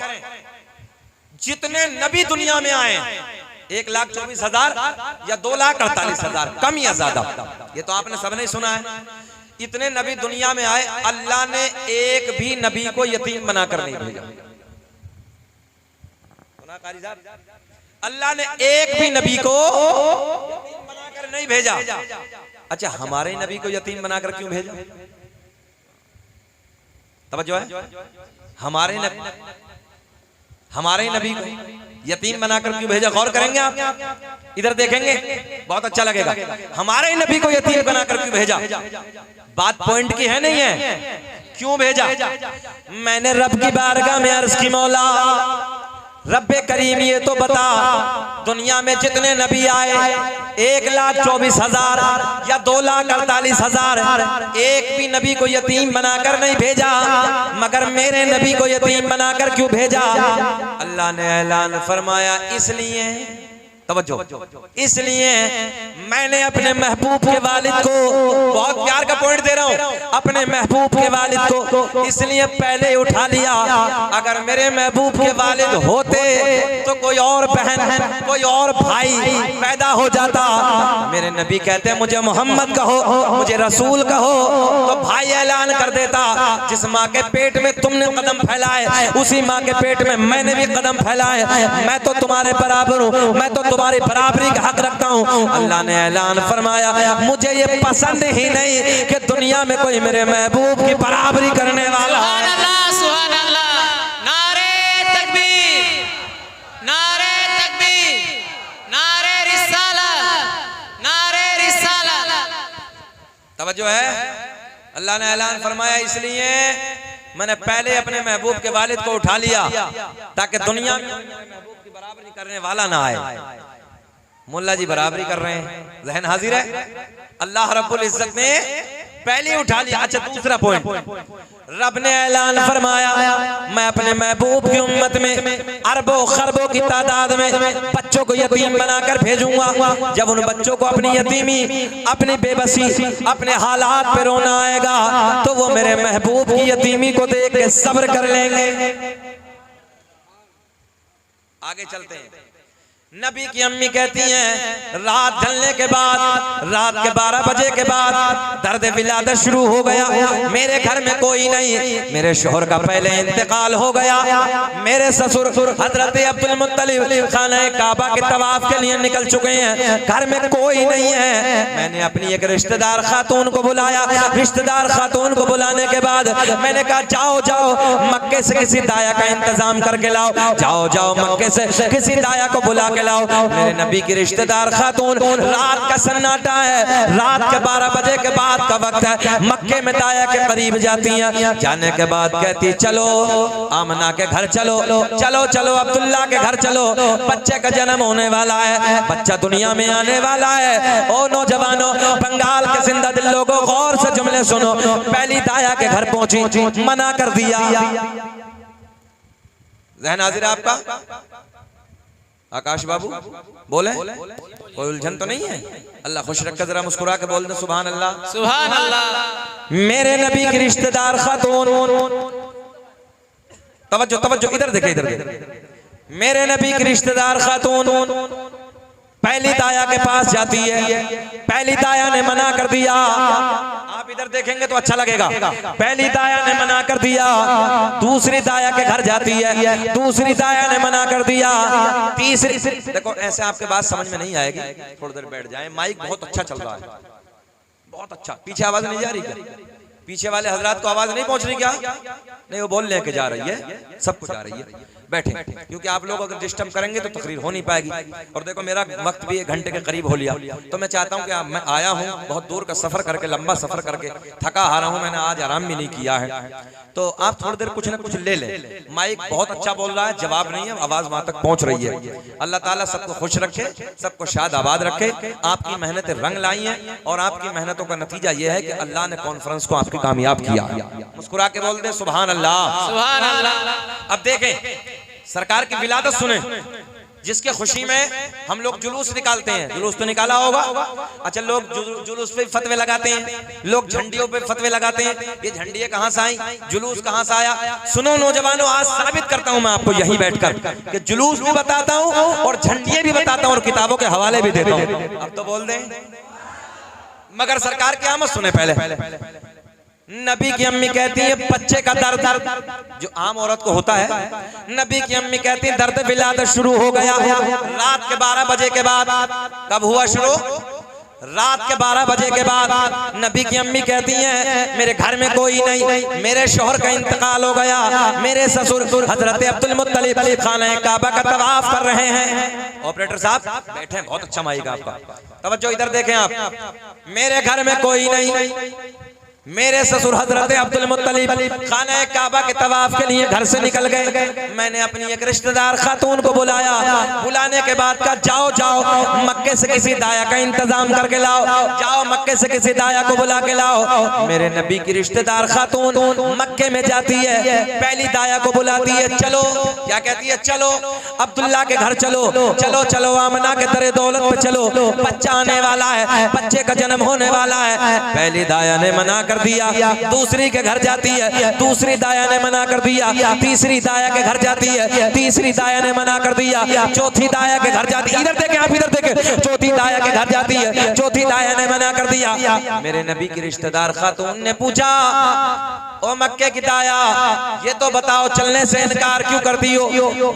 जितने नबी दुनिया में आए 1,24,000 या 2,48,000, कम या ज्यादा, ये तो आपने सबने सुना है। इतने नबी दुनिया में आए, अल्लाह ने एक भी नबी को यतीम बनाकर नहीं भेजा। अल्लाह ने एक भी नबी को यतीम बनाकर नहीं भेजा। अच्छा हमारे नबी को यतीम बनाकर क्यों भेजा? तवज्जो है, हमारे नबी को यतीम बनाकर क्यों भेजा? गौर करेंगे आप, इधर देखेंगे बहुत अच्छा लगेगा। हमारे नबी को यतीम बनाकर क्यों भेजा? बात पॉइंट की है नहीं है, क्यों भेजा? मैंने रब की बारगाह में अर्ज की, मौला रब्बे करीम ये तो बता, दुनिया में जितने नबी आए 1,24,000 या 2,48,000, एक भी नबी को यतीम बनाकर नहीं भेजा, मगर मेरे नबी को यतीम बनाकर क्यों भेजा? अल्लाह ने ऐलान फरमाया, इसलिए तवज्जो, इसलिए मैंने अपने महबूब के वालिद को, बहुत प्यार का पॉइंट दे रहा हूं, अपने महबूब के वालिद को इसलिए पहले उठा लिया। अगर मेरे महबूब के वालिद होते तो कोई और बहन, कोई और भाई पैदा हो जाता। मेरे नबी कहते हैं मुझे मोहम्मद कहो, मुझे रसूल कहो, तो भाई ऐलान कर देता, जिस माँ के पेट में तुमने कदम फैलाए उसी माँ के पेट में मैंने भी कदम फैलाए, मैं तो तुम्हारे बराबर हूँ, मैं तो तुम्हारी बराबरी का हक रखता हूँ। अल्लाह ने ऐलान फरमाया, मुझे ये पसंद ही नहीं कि दुनिया में कोई मेरे महबूब की बराबरी करने वाला है। सुभान अल्लाह, सुभान अल्लाह। नारे तकबीर, नारे तकबीर, नारे रिसालत, नारे रिसालत। तवज्जो है, अल्लाह ने ऐलान फरमाया, इसलिए मैंने पहले अपने महबूब के वालिद को उठा लिया ताकि दुनिया में महबूब की बराबरी करने वाला ना आए। मुल्ला जी बराबरी कर रहे हैं, जहन हाजिर है, अल्लाह रब्बुल इज्जत ने पहले उठा लिया। अच्छा दूसरा पॉइंट, रब ने ऐलान फरमाया, मैं अपने महबूब की उम्मत में अरबों खरबों की तादाद में बच्चों को यतीम बनाकर भेजूंगा। जब उन बच्चों को अपनी यतीमी, अपनी बेबसी, अपने हालात पे रोना आएगा तो वो मेरे महबूब की यतीमी को देख के सब्र कर लेंगे। आगे चलते हैं। नबी की अम्मी कहती हैं, रात ढलने के बाद, रात के 12 बजे के बाद दर्द विलादत शुरू हो गया। मेरे घर में कोई नहीं, मेरे शोहर का पहले इंतकाल हो गया। मेरे ससुर हजरत अब्दुल मुत्तलिब खाना काबा के तवाफ के लिए निकल चुके हैं, घर में कोई नहीं है। मैंने अपनी एक रिश्तेदार खातून को बुलाया। रिश्तेदार खातून को बुलाने के बाद मैंने कहा, जाओ जाओ मक्के से किसी दाया का इंतजाम करके लाओ, जाओ जाओ मक्के से किसी दाया को बुला के लाओ। मेरे नबी की रिश्तेदार खातून, रात का सन्नाटा है, रात के 12 बजे के बाद का वक्त है, मक्के में दाया के करीब जाती हैं। जाने के बाद कहती, चलो आमना के घर चलो, चलो चलो अब्दुल्ला के घर चलो, बच्चे का जन्म होने वाला है, बच्चा दुनिया में आने वाला है। ओ नौजवानों, बंगाल के जिंदा दिल लोगों, गौर से जुमले सुनो। पहली दाया के घर पहुंची, मना कर दिया। जहन हाजिर आपका आकाश बाबू, बोले कोई उलझन तो नहीं है? अल्लाह खुश रख, जरा मुस्कुरा के बोल दे सुभान अल्लाह, सुभान अल्लाह। मेरे नबी की रिश्तेदार खातून, तवज्जो तवज्जो, इधर देखे, इधर देखे। मेरे नबी की रिश्तेदार खातून पहली दाया के पास जाती है। पहली दाया ने मना कर दिया, आप इधर देखेंगे तो अच्छा लगेगा। पहली दाया ने मना कर दिया। दूसरी दाया के घर जाती है, दूसरी दाया ने मना कर दिया। तीसरी, देखो ऐसे आपके बात समझ में नहीं आएगी, थोड़ी देर बैठ जाए। माइक बहुत अच्छा चल रहा है, बहुत अच्छा। पीछे आवाज नहीं जा रही क्या? पीछे वाले हजरात को आवाज नहीं पहुंच रही क्या? नहीं, वो बोल लेके जा रही है, सबको जा रही है। बैठे, क्योंकि आप लोग अगर डिस्टर्ब करेंगे तो तकरीर हो नहीं पाएगी। और देखो मेरा वक्त भी 1 घंटे के करीब हो लिया, तो मैं चाहता हूं कि मैं आया हूं बहुत दूर का सफर करके, लंबा सफर करके थका हारा हूं, मैंने आज आराम भी नहीं किया है, तो आप थोड़ी देर कुछ ना कुछ ले लें। माइक बहुत अच्छा बोल रहा है, जवाब नहीं है, आवाज वहां तक पहुंच रही है। अल्लाह ताला सबको खुश रखे, सबको शाद आबाद रखे। आपकी मेहनतें रंग लाई हैं और आपकी मेहनतों का नतीजा यह है कि अल्लाह ने कॉन्फ्रेंस को आपकी कामयाब किया। मुस्कुरा के बोल दे सुभान अल्लाह, सुभान अल्लाह। अब देखें सरकार की विलादत सुने, जिसके खुशी में हम लोग जुलूस निकालते हैं। जुलूस तो निकाला होगा, अच्छा लोग जुलूस पे फतवे लगाते हैं, लोग झंडियों पे फतवे लगाते हैं। ये झंडियां कहां से आई, जुलूस कहां से आया? सुनो नौजवानों, आज साबित करता हूं मैं आपको यहीं बैठकर कि जुलूस भी बताता हूं और झंडियां भी बताता हूं और किताबों के हवाले भी देता हूं। अब तो बोल दें, मगर सरकार की आमद सुने पहले। नबी की अम्मी कहती है बच्चे का दर्द जो आम औरत को होता है, नबी की अम्मी कहती है दर्द विलादत शुरू हो गया। रात के 12 बजे के बाद, कब हुआ शुरू? रात के 12 बजे के बाद नबी की अम्मी कहती हैं मेरे घर में कोई नहीं, मेरे शौहर का इंतकाल हो गया, मेरे ससुर हजरत अब्दुल मुत्तलिब खाना काबा का तवाफ कर रहे हैं। ऑपरेटर साहब बैठे, बहुत अच्छा माइक आपका, तवज्जो इधर देखें आप। मेरे घर में कोई नहीं, मेरे ससुर हजरत अब्दुल मुत्तलिब खाना काबा के तवाफ के लिए घर से निकल गए। मैंने अपनी एक रिश्तेदार खातून को बुलाया, बुलाने के बाद कहा जाओ जाओ मक्के से किसी दाया का इंतजाम करके लाओ, जाओ मक्के से किसी दाया को बुला के लाओ। मेरे नबी की रिश्तेदार खातून मक्के में जाती है, पहली दाया को बुलाती है, चलो क्या कहती है, चलो अब्दुल्ला के घर चलो, चलो चलो आमना के दरे दौलत पे चलो, बच्चा आने वाला है, बच्चे का जन्म होने वाला है। पहली दाया ने मना दिया, दूसरी के घर जाती है, दूसरी दाया ने मना कर दिया, तीसरी दाया के घर जाती है, तीसरी दाया ने मना कर दिया, चौथी दाया के घर जाती है, इधर देखें आप इधर देखें, चौथी दाया के घर जाती है, चौथी दाया ने मना कर दिया। मेरे नबी की रिश्तेदार खातून ने पूछा ओ मक्के की दाया ये तो बताओ चलने से इनकार क्यों करती हो,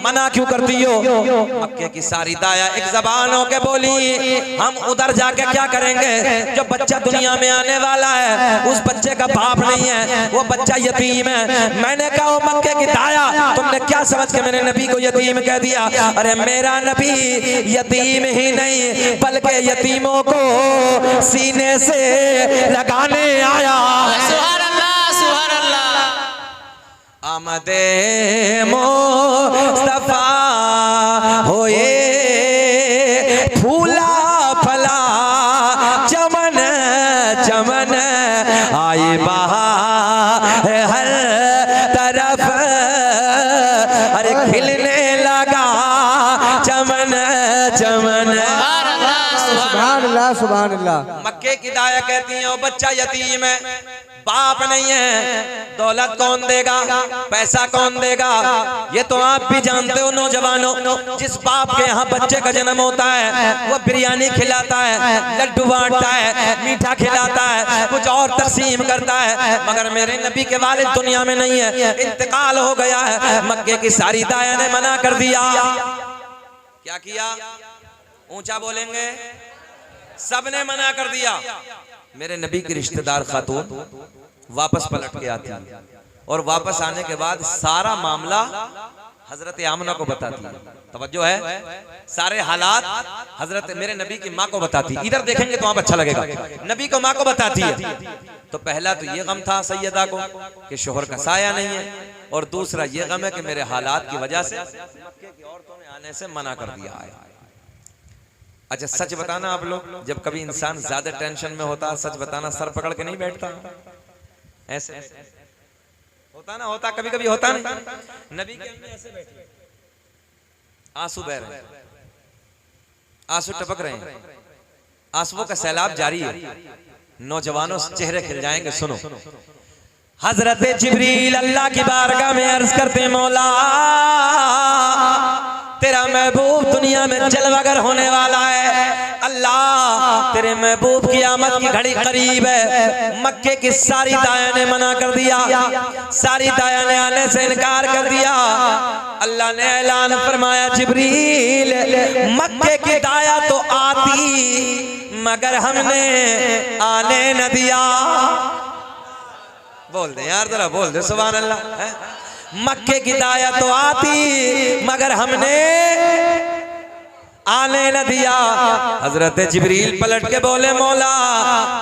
मना क्यों करती हो? मक्के की सारी दाया एक जबान होके बोली हम उधर जाके क्या करेंगे, जो बच्चा दुनिया में आने वाला है उस बच्चे का बाप नहीं है, वो बच्चा यतीम है। मैंने कहा मक्के की दाया तुमने क्या समझ के मेरे नबी को यतीम कह दिया? अरे मेरा नबी यतीम ही नहीं बल्कि यतीमों को सीने से लगाने आया। सुभान अल्लाह, सुभान अल्लाह। आमदे मुस्तफा होए फूला फला चमन चमन आए बहार हर तरफ, अरे खिलने लगा चमन चमन। सुभान अल्लाह, सुभान अल्लाह। मक्के की दाया कहती है वो बच्चा यतीम है, बाप नहीं है, दौलत कौन देगा, पैसा कौन देगा? ये तो आप भी जानते हो नौजवानों, जिस बाप के यहाँ बच्चे का जन्म होता है वो बिरयानी खिलाता है, लड्डू बांटता है, मीठा खिलाता है, कुछ और तकसीम करता है। मगर मेरे नबी के वालिद दुनिया में नहीं है, इंतकाल हो गया है। मक्के की सारी दाया ने मना कर दिया। क्या किया? ऊंचा बोलेंगे, सबने मना कर दिया। मेरे नबी की रिश्तेदार खातून वापस पलट के आती है और वापस आने के बाद सारा मामला हजरत आमना को बताती है। तवज्जो है, सारे हालात हजरत मेरे नबी की माँ को बताती है। इधर देखेंगे तो आप अच्छा लगेगा, नबी को माँ को बताती है। तो पहला तो ये गम था सैयदा को कि शोहर का साया नहीं है, और दूसरा ये गम है कि मेरे हालात की वजह से मक्के की औरतों ने आने से मना कर दिया है। अच्छा सच बताना आप लोग, जब कभी इंसान ज्यादा टेंशन में होता, सच बताना सर पकड़ के नहीं बैठता, ऐसे होता ना, होता कभी कभी होता नहीं। नबी के अम्मी ऐसे बैठी, आंसू बह रहे हैं, आंसू टपक रहे हैं, आंसुओं का सैलाब जारी है। नौजवानों चेहरे खिल जाएंगे। सुनो, हजरत जिब्रील अल्लाह की बारगाह में अर्ज करते मौला तेरा महबूब दुनिया में जलवागर होने वाला है, अल्लाह तेरे महबूब की आमद की घड़ी करीब है। मक्के की सारी दाया ने मना कर दिया, सारी दाया ने आने से इनकार कर दिया। अल्लाह ने ऐलान फरमाया जिब्रील मक्के की दाया तो आती मगर हमने आने न दिया। बोल दे यार, जरा बोल दे सुभान अल्लाह। मक्के की दाया तो आती मगर हमने आने न दिया। हजरत जिब्रील पलट के बोले मौला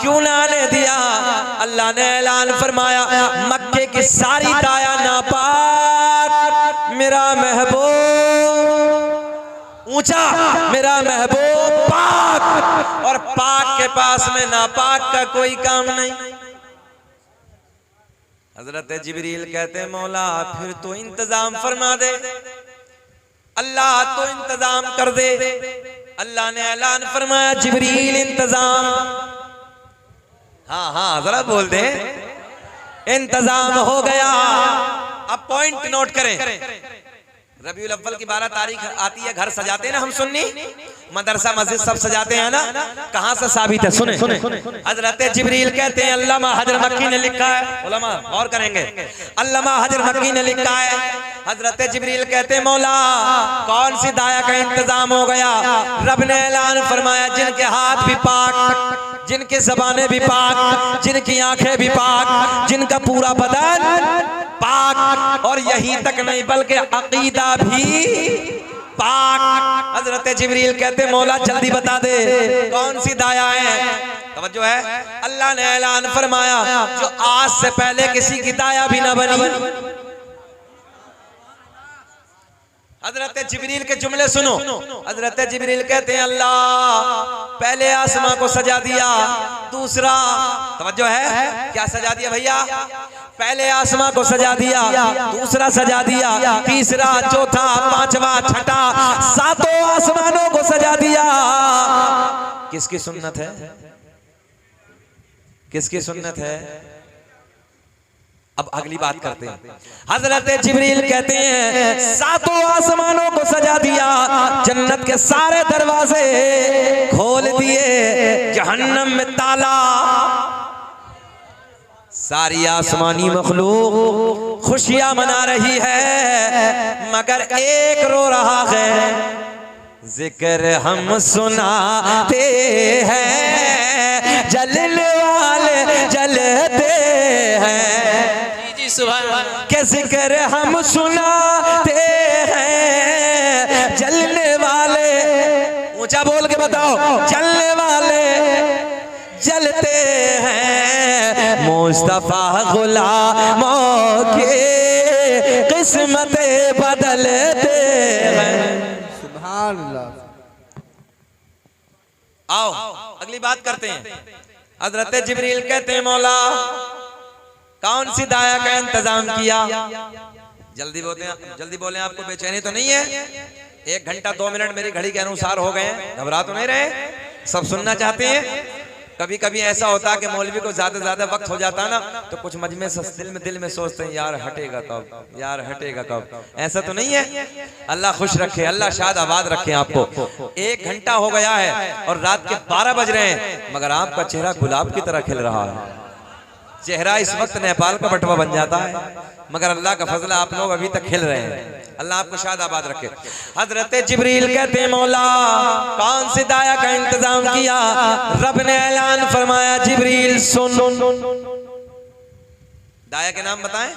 क्यों ना आने दिया? अल्लाह ने ऐलान फरमाया मक्के की सारी दाया नापाक, मेरा महबूब ऊंचा, मेरा महबूब पाक, और पाक के पास में नापाक का कोई काम नहीं। हजरत जिब्रील कहते मौला फिर तो इंतजाम फरमा दे, अल्लाह तो इंतजाम कर दे। अल्लाह ने ऐलान फरमाया जिब्रील इंतजाम, हाँ हाँ जरा बोल दे, इंतजाम हो गया। अब पॉइंट नोट करें, रबीउल अव्वल की 12 तारीख आती है, घर सजाते हैं ना हम सुन्नी, मदरसा मस्जिद सब सजाते हैं ना, कहां से साबित है? सुने हजरत जिब्रील कहते हैं अल्लामा हजर मक्की ने लिखा है, उलमा गौर करेंगे, अल्लामा हजर मक्की ने लिखा है। हजरत जिब्रील कहते हैं मौला कौन सी दाया का इंतजाम हो गया? रब ने ऐलान फरमाया जिनके हाथ भी पाक, जिनके ज़बानें भी पाक, जिनकी आंखें भी पाक, जिनका पूरा बदन पाक, और यही तक नहीं बल्कि अकीदा भी पाक। हजरत जिब्रील कहते मौला जल्दी बता दे कौन सी दाया है? तवज्जो है, अल्लाह ने ऐलान फरमाया जो आज से पहले किसी की दाया भी ना बनी। हजरत जिब्रील के जुमले सुनो। हजरत जिब्रील कहते हैं अल्लाह पहले आसमां को सजा दिया, दूसरा तवज्जो है क्या सजा दिया भैया? पहले आसमां को सजा दिया, दूसरा सजा दिया, तीसरा, चौथा, पांचवा, छठा, सातों आसमानों को सजा दिया। किसकी सुन्नत है? किसकी सुन्नत है? अब अगली बात करते हैं। हजरत जिब्रील कहते हैं सातों आसमानों को सजा दिया, जन्नत के सारे दरवाजे खोल दिए, जहन्नम में ताला। सारी आसमानी मखलूक खुशियां मना रही है मगर एक रो रहा है। जिक्र हम सुनाते हैं जलने वाले जलते हैं, के जिक्र हम सुनाते हैं जलने वाले, ऊंचा बोल के बताओ, जलने वाले जलते हैं, मुस्तफा गुलामों की किस्मतें बदलते हैं। सुभान अल्लाह। आओ अगली बात करते हैं। हजरत जिब्रील कहते हैं मौला कौन सी दाया का इंतजाम किया? जल्दी बोले, आपको बेचैनी तो नहीं है? 1 घंटा 2 मिनट मेरी घड़ी के अनुसार हो गए, घबरा तो नहीं रहे? सब सुनना चाहते हैं? कभी कभी ऐसा होता है कि मौलवी को ज्यादा वक्त हो जाता है ना, तो कुछ मजमे से दिल में सोचते हैं यार हटेगा कब, यार हटेगा कब। ऐसा तो नहीं है? अल्लाह खुश रखे, अल्लाह शाद आबाद रखे आपको। 1 घंटा हो गया है और रात के 12 बज रहे हैं मगर आपका चेहरा गुलाब की तरह खिल रहा है। चेहरा इस वक्त नेपाल का बटवा बन जाता है मगर अल्लाह का फजल आप लोग अभी तक खिल रहे हैं। अल्लाह आपको शाद आबाद रखे। हजरत जिब्रील कहते हैं मौला कौन सी दाया का इंतजाम किया? रब ने ऐलान फरमाया जिब्रील सुन। दाया के नाम बताएं।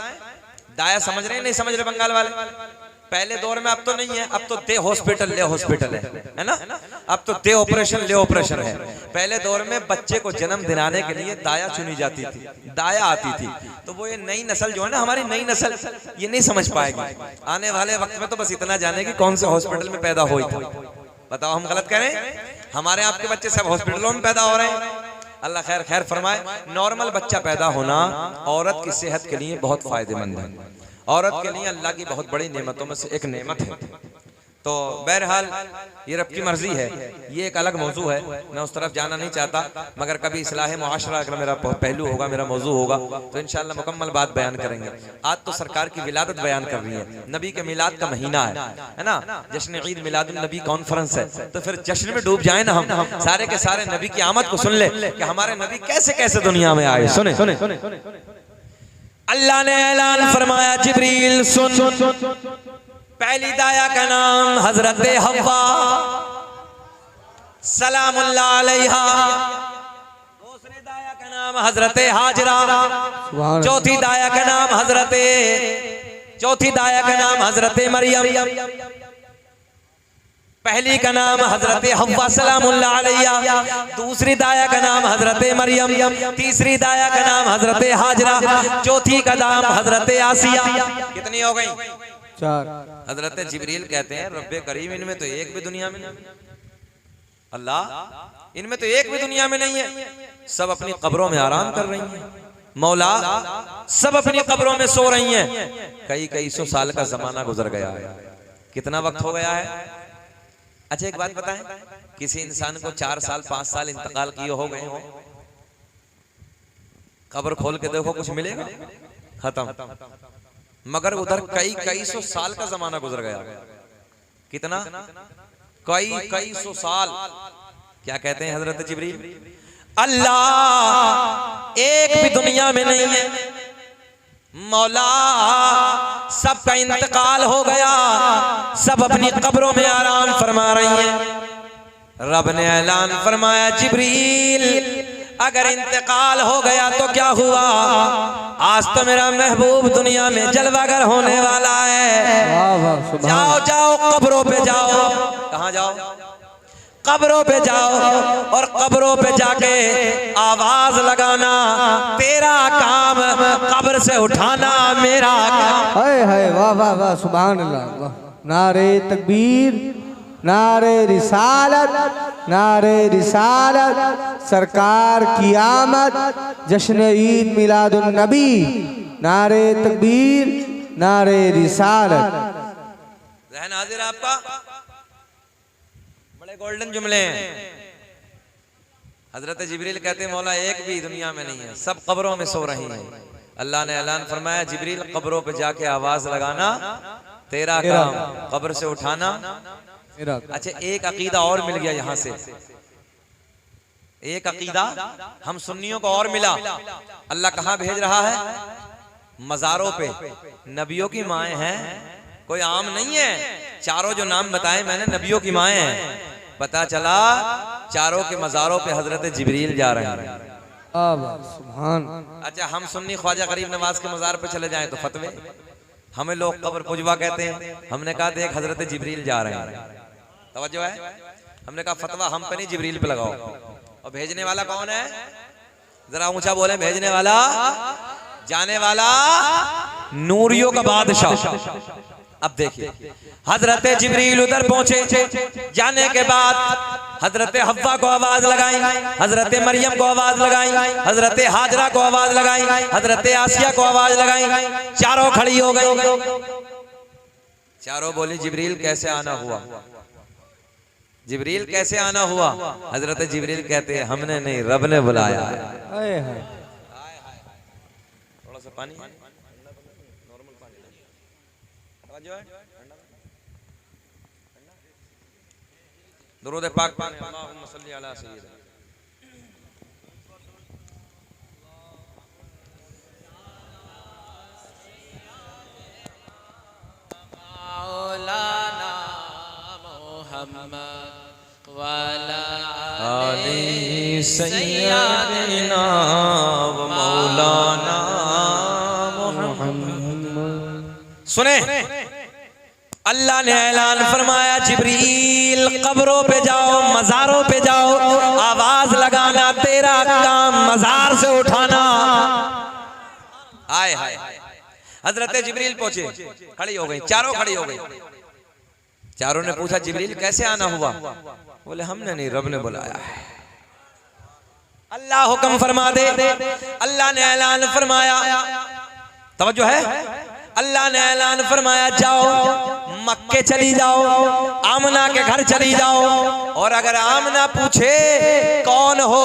दाया समझ रहे हैं नहीं समझ रहे बंगाल वाले? पहले दौर में, अब तो नहीं है, अब तो दे हॉस्पिटल ले हॉस्पिटल है ना, अब तो दे ऑपरेशन ले ऑपरेशन है। पहले दौर में बच्चे को जन्म दिलाने के लिए दाया चुनी जाती थी, दाया आती थी। तो वो ये नई नस्ल जो है ना, हमारी नई नस्ल, ये नहीं समझ पाएगी। आने वाले वक्त में तो बस इतना जानेगी कौन से हॉस्पिटल में पैदा हुई थी। बताओ हम गलत करें? हमारे आपके बच्चे सब हॉस्पिटलों में पैदा हो रहे हैं। अल्लाह खैर खैर फरमाए। नॉर्मल बच्चा पैदा होना औरत की सेहत के लिए बहुत फायदेमंद है, औरत के लिए अल्लाह की बहुत बड़ी नेमतों में से एक नेमत है। तो बहरहाल ये रब की मर्जी है, ये एक अलग मौजू है, मैं उस तरफ जाना नहीं चाहता। मगर कभी इस्लाह मुआशरा अगर मेरा पहलू होगा, मेरा मौजू होगा तो इंशाअल्लाह मुकम्मल बात बयान करेंगे। आज तो सरकार की विलादत बयान कर रही है, नबी के मिलाद का महीना है ना, जश्न ईद मिलादुन नबी कॉन्फ्रेंस है। तो फिर जश्न में डूब जाए ना हम, सारे के सारे नबी की आमद को सुन ले कि हमारे नबी कैसे कैसे दुनिया में आए। सुने अल्लाह ने ऐलान फरमाया जिब्रील सुन। पहली दाया का नाम हजरत हव्वा सलामुल्लाह अलैहा, दूसरे दाया का नाम हजरत हाजरा, चौथी दाया का नाम हजरत चौथी दाया का नाम हजरत मरियम, पहली का नाम हजरत हव्वा सलामुल्लाह अलैहा, दूसरी दाया का नाम हजरत मरियम, तीसरी दाया का नाम हजरत हाजरा, चौथी का नाम हजरत आसिया। कितनी हो गई? 4। हजरत जिब्रील कहते हैं रब्बे करीम इनमें तो एक भी दुनिया में नहीं, अल्लाह इनमें तो एक भी दुनिया में नहीं है, सब अपनी कब्रों में आराम कर रही हैं। मौला सब अपनी कब्रों में सो रही हैं। कई सौ साल का जमाना गुजर गया है, कितना वक्त हो गया है। अच्छा एक बात बताएं, किसी इंसान को 4 साल 5 साल इंतकाल किए हो गए हो, कब्र खोल के देखो कुछ मिलेगा? खत्म। मगर उधर कई सौ साल का जमाना गुजर गया। कितना? कई सौ साल। क्या कहते हैं हजरत जिब्रील? अल्लाह एक भी दुनिया में नहीं है, मौला सबका इंतकाल हो गया, सब अपनी कब्रों में आराम फरमा रही हैं। रब ने ऐलान फरमाया जिब्रील अगर इंतकाल हो गया तो क्या हुआ? आज तो मेरा महबूब दुनिया में जलवागर होने वाला है। जाओ जाओ कब्रों पे जाओ। कहाँ जाओ? कब्रों पे जाओ और कब्रों पे जाके आवाज लगाना, तेरा काम कब्र से उठाना मेरा काम। हाय हाय, वाह वाह वाह, सुभान अल्लाह, वाह। नारे तकबीर, नारे रिसालत, नारे रिसालत, सरकार की आमद, जश्न ईद मिलादुन नबी, नारे तकबीर, नारे रिसालत। ज़हन हाजिर आपका? बड़े गोल्डन जुमले हैं। हजरत जिब्रील कहते हैं मौला एक भी दुनिया में नहीं है, सब कब्रों में सो रही हैं। अल्लाह ने ऐलान फरमाया जिब्रील कब्रों पे जाके आवाज लगाना, तेरा काम कब्र से उठाना। अच्छा एक अकीदा और मिल गया यहाँ से, एक अकीदा हम सुन्नियों को और मिला। अल्लाह कहाँ भेज रहा है? मज़ारों पे। नबियों की माएँ हैं, कोई आम नहीं है। चारों जो नाम बताए मैंने नबियों की माएँ हैं। पता चला चारों के मज़ारों पे हजरत जिब्रील जा रहे हैं। सुभान। अच्छा हम सुन्नी ख्वाजा गरीब नवाज के मज़ार पे चले जाएं तो फतवे, हमें लोग कब्र पुजवा कहते हैं। हमने कहा देख हजरत जिब्रील जा रहे हैं, तवज्जो है। हमने कहा फतवा हम पे नहीं, जिब्रील पे लगाओ। और भेजने वाला कौन है? जरा ऊंचा बोले। भेजने वाला, जाने वाला नूरियों का बादशाह। अब देखिए हजरत जिब्रील उधर पहुंचे, जाने के बाद हजरत हव्वा को आवाज लगाई, हजरत मरियम को आवाज लगाई, हजरत हाजरा को आवाज लगाई, हजरत आसिया को आवाज लगाई। चारों खड़ी हो गई। चारों बोली जिब्रील कैसे आना हुआ? जिब्रील कैसे आना हुआ? हजरत जिब्रील कहते हैं हमने नहीं, रब ने बुलाया है। थोड़ा सा पानी, नॉर्मल पानी जो है, दुरूद पाक पानी। अल्लाहुम्मा सल्ली अला सय्यिदना। मौलाना मोहम्मद वाला आली सय्यिदना व मौलाना मोहम्मद। सुने अल्लाह ने ऐलान फरमाया जिब्रील कब्रों पे जाओ, मज़ारों पे जाओ, आवाज लगाना, तेरा काम मज़ार से उठाना। आए हाय। हजरत जिब्रील पहुंचे, खड़ी हो गई, चारों खड़ी हो गई। चारों ने पूछा जिब्रील कैसे आना हुआ? बोले हमने नहीं, रब ने बुलाया है। अल्लाह हुक्म फरमा दे। अल्लाह ने ऐलान फरमाया, तवज्जो है, अल्लाह ने ऐलान फरमाया जाओ मक्के चली जाओ, आमना के घर चली जाओ, और अगर आमना पूछे कौन हो,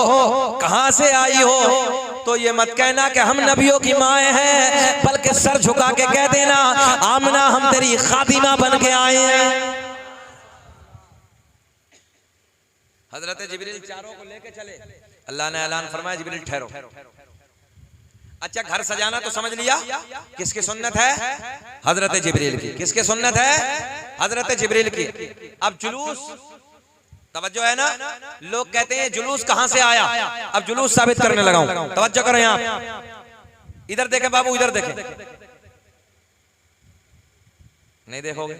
कहां से आई हो, तो ये मत कहना कि हम नबियों की माएँ हैं, बल्कि सर झुका के कह देना आमना हम तेरी खादिमा बन के आए हैं। हजरत जिब्रील चारों को लेके चले। अल्लाह ने ऐलान फरमाया जिब्रील ठहरो। अच्छा घर सजाना तो समझ लिया, किसकी सुन्नत है? हजरत जिब्रील की। किसकी सुन्नत है? हजरत जिब्रील की। अब जुलूस, तवज्जो है ना, लोग कहते हैं जुलूस कहां से आया? अब जुलूस साबित करने लगा हूं, तवज्जो करो। यहां इधर देखें बाबू, इधर देखें। नहीं देखोगे?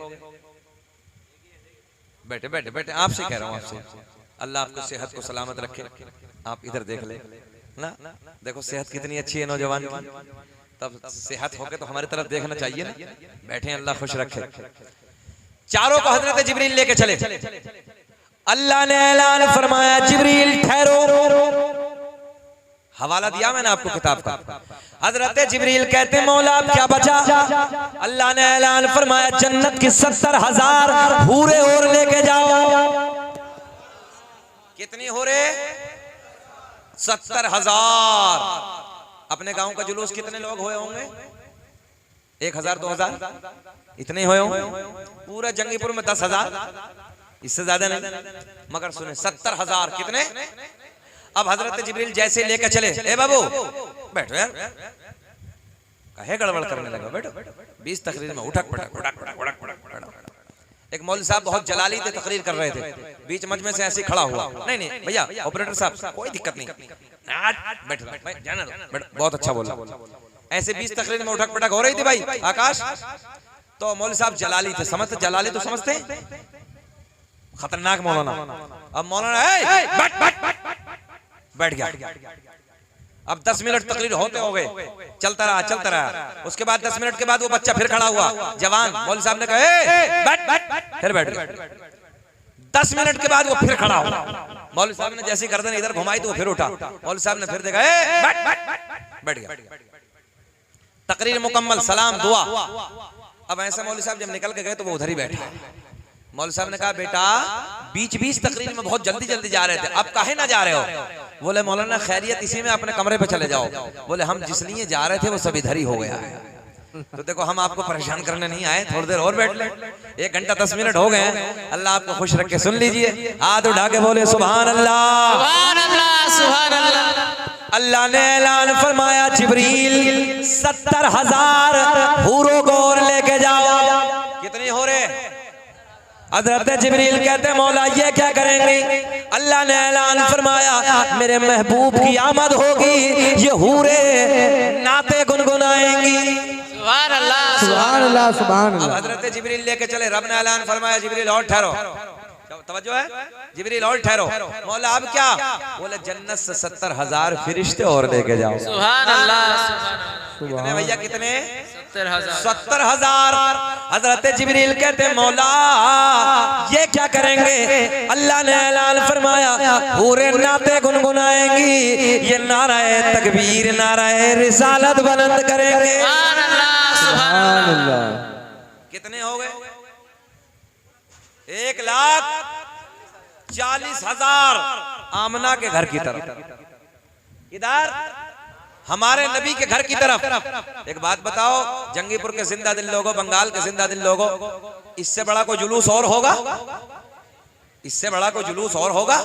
बैठे बैठे बैठे, आपसे कह रहा हूँ, आपसे। अल्लाह आपको सेहत को सलामत रखे। आप इधर देख ले ना, देखो सेहत कितनी अच्छी है नौजवान की। तब सेहत होके तो हमारी तरफ देखना चाहिए ना। बैठे, अल्लाह खुश रखे। चारों को हजरत जिब्रील लेके चले। अल्लाह ने ऐलान फरमाया, जिब्रील ठहरो। हवाला दिया मैंने आपको किताब का। हजरत जिब्रील कहते, मौला अब क्या बचा? अल्लाह ने ऐलान फरमाया, जन्नत की 70,000 हूरे और लेके जाओ। कितनी हूरे? 70,000। अपने गांव का जुलूस कितने लोग हुए होंगे? 1,000 2,000 इतने हुए होंगे। पूरा जंगीपुर में 10,000, इससे ज्यादा नहीं। मगर सुने, 70,000 कितने? अब हजरत जिब्रील जैसे लेकर चले, ए बाबू बैठो यार, कहे गड़बड़ करने लगा, बैठो। 20 तकरीर में उठक पटक उठक पटक उठक पटक पटक। एक मौलवी साहब बहुत जलाली से तकरीर कर रहे थे, बीच मजमे से ऐसे खड़ा हुआ। नहीं नहीं भैया ऑपरेटर साहब, कोई दिक्कत नहीं, बैठो जाना, बहुत अच्छा बोला। ऐसे 20 तकरीर में उठक पटक हो रही थी भाई आकाश। तो मौलवी साहब जलाली थे, समझते? जलाली तो समझते, खतरनाक मौलाना। अब मौलाना बैठ गया। अब 10 मिनट तकरीर होते हो गए, चलता रहा। उसके बाद 10 मिनट के बाद वो बच्चा फिर खड़ा हुआ, जवान। मौलवी साहब ने कहा बैठ, फिर बैठ गया। 10 मिनट के बाद वो फिर खड़ा हुआ। मौलवी साहब ने जैसी गर्दन इधर घुमाई तो वो फिर उठा। मौलवी साहब ने फिर देखा, बैठ गया। तकरीर मुकम्मल, सलाम दुआ। अब ऐसे मौलवी साहब जब निकल के गए तो वो उधर ही बैठे। मौलवी साहब ने कहा, बेटा बीच तकरीर में बहुत जल्दी जा रहे थे, अब काहे ना जा रहे हो? बोले मौलाना खैरियत, इसी में अपने कमरे पे चले जाओ। बोले हम जिस लिए जा रहे थे वो सब इधर ही हो गया है। तो देखो हम आपको परेशान करने नहीं आए, थोड़ी देर और बैठ ले। 1 घंटा 10 मिनट हो गए हैं। अल्लाह आपको खुश रखे। सुन लीजिए, हाथ उठा के बोले सुभान अल्लाह, सुभान अल्लाह, सुभान अल्लाह। अल्लाह ने ऐलान फरमाया, जिब्रील 70,000 हूरों को और लेके जाओ। कितनी हो रहे? हज़रत जिब्रील कहते मौला ये क्या करेंगे? अल्लाह ने ऐलान फरमाया, मेरे महबूब की आमद होगी, ये हूरे नाते गुनगुनाएंगी। सुभान अल्लाह, सुभान अल्लाह, सुभान अब अल्लाह। हज़रत जिब्रील लेके चले। रब ने ऐलान फरमाया, जिब्रील और ठहरो। तवज्जो है? जिब्रील और ठहरो। मौला अब क्या? बोले जन्नत से 70,000 फरिश्ते और लेके जाओ। सुभान अल्लाह, सुभान अल्लाह। कितने भैया, कितने? 70,000। 70,000। हजरत जिब्रील कहते मौला ये क्या करेंगे? अल्लाह ने ऐलान फरमाया, पूरे नाते गुनगुनाएंगी, ये नाराए तकबीर, नाराए रिसालत बुलंद करेंगे। सुभान अल्लाह, सुभान अल्लाह। कितने हो गए? 1,40,000 आमना के घर की तरफ। इधर हमारे नबी के घर की तरफ। एक बात बताओ, जंगीपुर के जिंदा दिल लोगों, बंगाल के जिंदा दिल लोगों, इससे बड़ा कोई जुलूस और होगा? इससे बड़ा कोई जुलूस और होगा?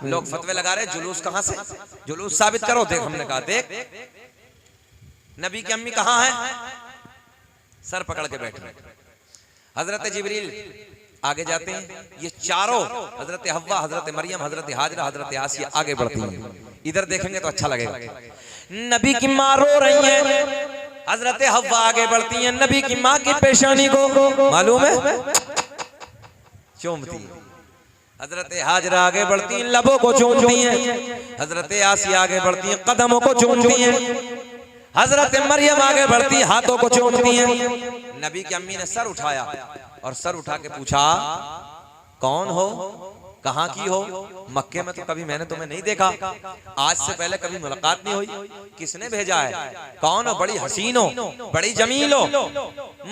लोग फतवे लगा रहे, जुलूस कहां से? जुलूस साबित करो। देख, हमने कहा देख, नबी की अम्मी कहां है? सर पकड़ के बैठे। हजरत जिब्रील आगे जाते हैं, ये चारों हजरत हव्वा, हजरत मरियम, हजरत हाजरा, हजरत आसिया आगे बढ़ती हैं। इधर देखेंगे तो अच्छा लगेगा। नबी की माँ रो रही है, हजरत हव्वा आगे बढ़ती हैं, नबी की माँ की पेशानी को मालूम है चूमती है। हजरत हाजरा आगे बढ़ती हैं, लबों को चूमती हैं। हजरत आसिया आगे बढ़ती हैं, कदमों को चूमती हैं। हजरत मरियम आगे बढ़ती, हाथों को चूमती हैं। नबी की अम्मी ने सर उठाया और सर उठा के पूछा, कौन हो, कहाँ की हो? मक्के में तो कभी मैंने तुम्हें नहीं देखा, आज से पहले कभी मुलाकात नहीं हुई, किसने भेजा है? कौन हो? बड़ी हसीन हो, बड़ी जमील हो,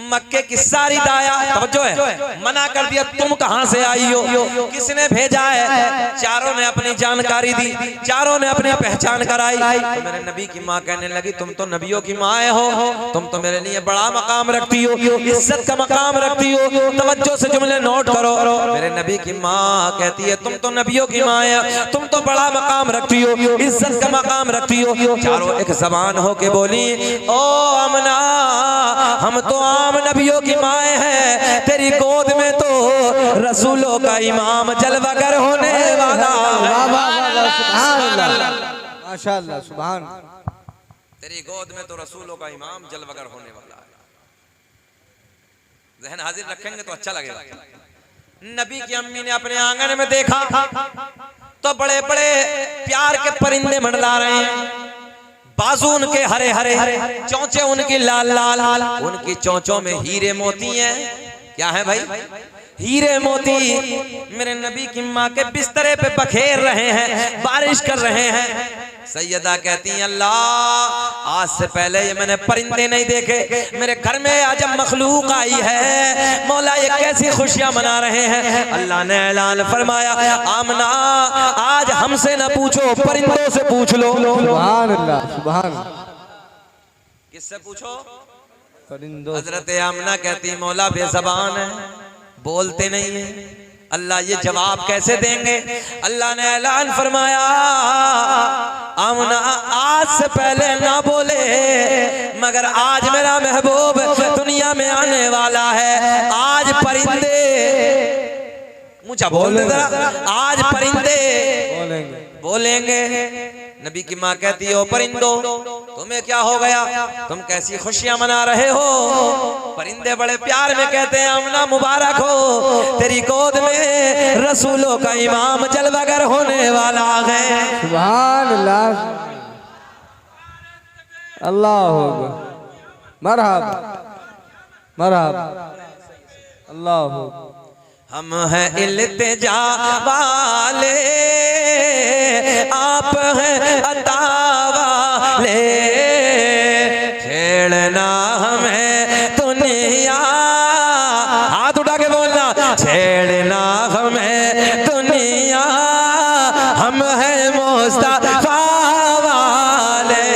मक्के की सारी दाया, तवज्जो है, मना कर दिया, तुम कहाँ से आई हो, किसने भेजा है? चारों ने अपनी जानकारी दी, चारों ने अपनी पहचान कराई। तो मेरे नबी की माँ कहने लगी, तुम तो नबियों की माँ हो, तुम तो मेरे लिए बड़ा मकाम रखती हो, इज्जत का मकाम रखती हो। तवज्जो से जुमले नोट करो। मेरे नबी की माँ कहती है, तुम तो नबियों की माँ है, तुम तो बड़ा मकाम रखती हो, इज्जत का मकाम रखती हो। चारों एक जबान हो के बोली, ओ अमना, हम तो आम नबियों की माए हैं, तेरी गोद में तो रसूलों का इमाम जलवागर होने वाला है। माशाअल्लाह, सुभान। तेरी गोद में तो रसूलों का इमाम जलवागर होने वाला है। जहन हाजिर रखेंगे तो अच्छा लगेगा। नबी की अम्मी ने अपने आंगन में देखा तो बड़े बड़े प्यार के परिंदे मंडला रहे हैं, बाजू उनके हरे हरे, चोंचे उनकी लाल लाल, उनकी चोंचों में हीरे मोती हैं। क्या है भाई? हीरे मोती मेरे नबी की माँ के बिस्तरे पे बखेर रहे हैं, बारिश कर रहे हैं। सैयदा कहती हैं अल्लाह आज से पहले ये मैंने परिंदे नहीं देखे, मेरे घर में आज मखलूक आई है, मौला ये कैसी खुशियां मना रहे हैं। अल्लाह ने ऐलान फरमाया आमना आज हमसे ना पूछो, परिंदों से पूछ लो। सुभान अल्लाह, सुभान। किससे पूछो? परिंदों। हजरत आमना कहती मौला बेज़बान है, बोलते नहीं है, अल्लाह ये जवाब कैसे देंगे? अल्लाह ने ऐलान फरमाया आमना आज से पहले ना बोले, मगर आज मेरा महबूब दुनिया में आने वाला है। आज परिंदे ऊंचा बोल दे जरा, आज परिंदे बोलेंगे। नबी की माँ कहती है ओ परिंदो तुम्हें क्या हो गया, तुम कैसी खुशियां मना रहे हो? परिंदे बड़े प्यार में कहते हैं आमना मुबारक हो, तेरी गोद में रसूलों का इमाम जलवागर होने वाला है। सुभान अल्लाह, अल्लाह मरहबा मरहबा, अल्लाह। हम हैं इल्तिजा वाले, आप हैं अता वाले, छेड़ना हमें दुनिया, हाथ उठा के बोलना, छेड़ना हमें दुनिया, हम हैं मुस्तफा वाले।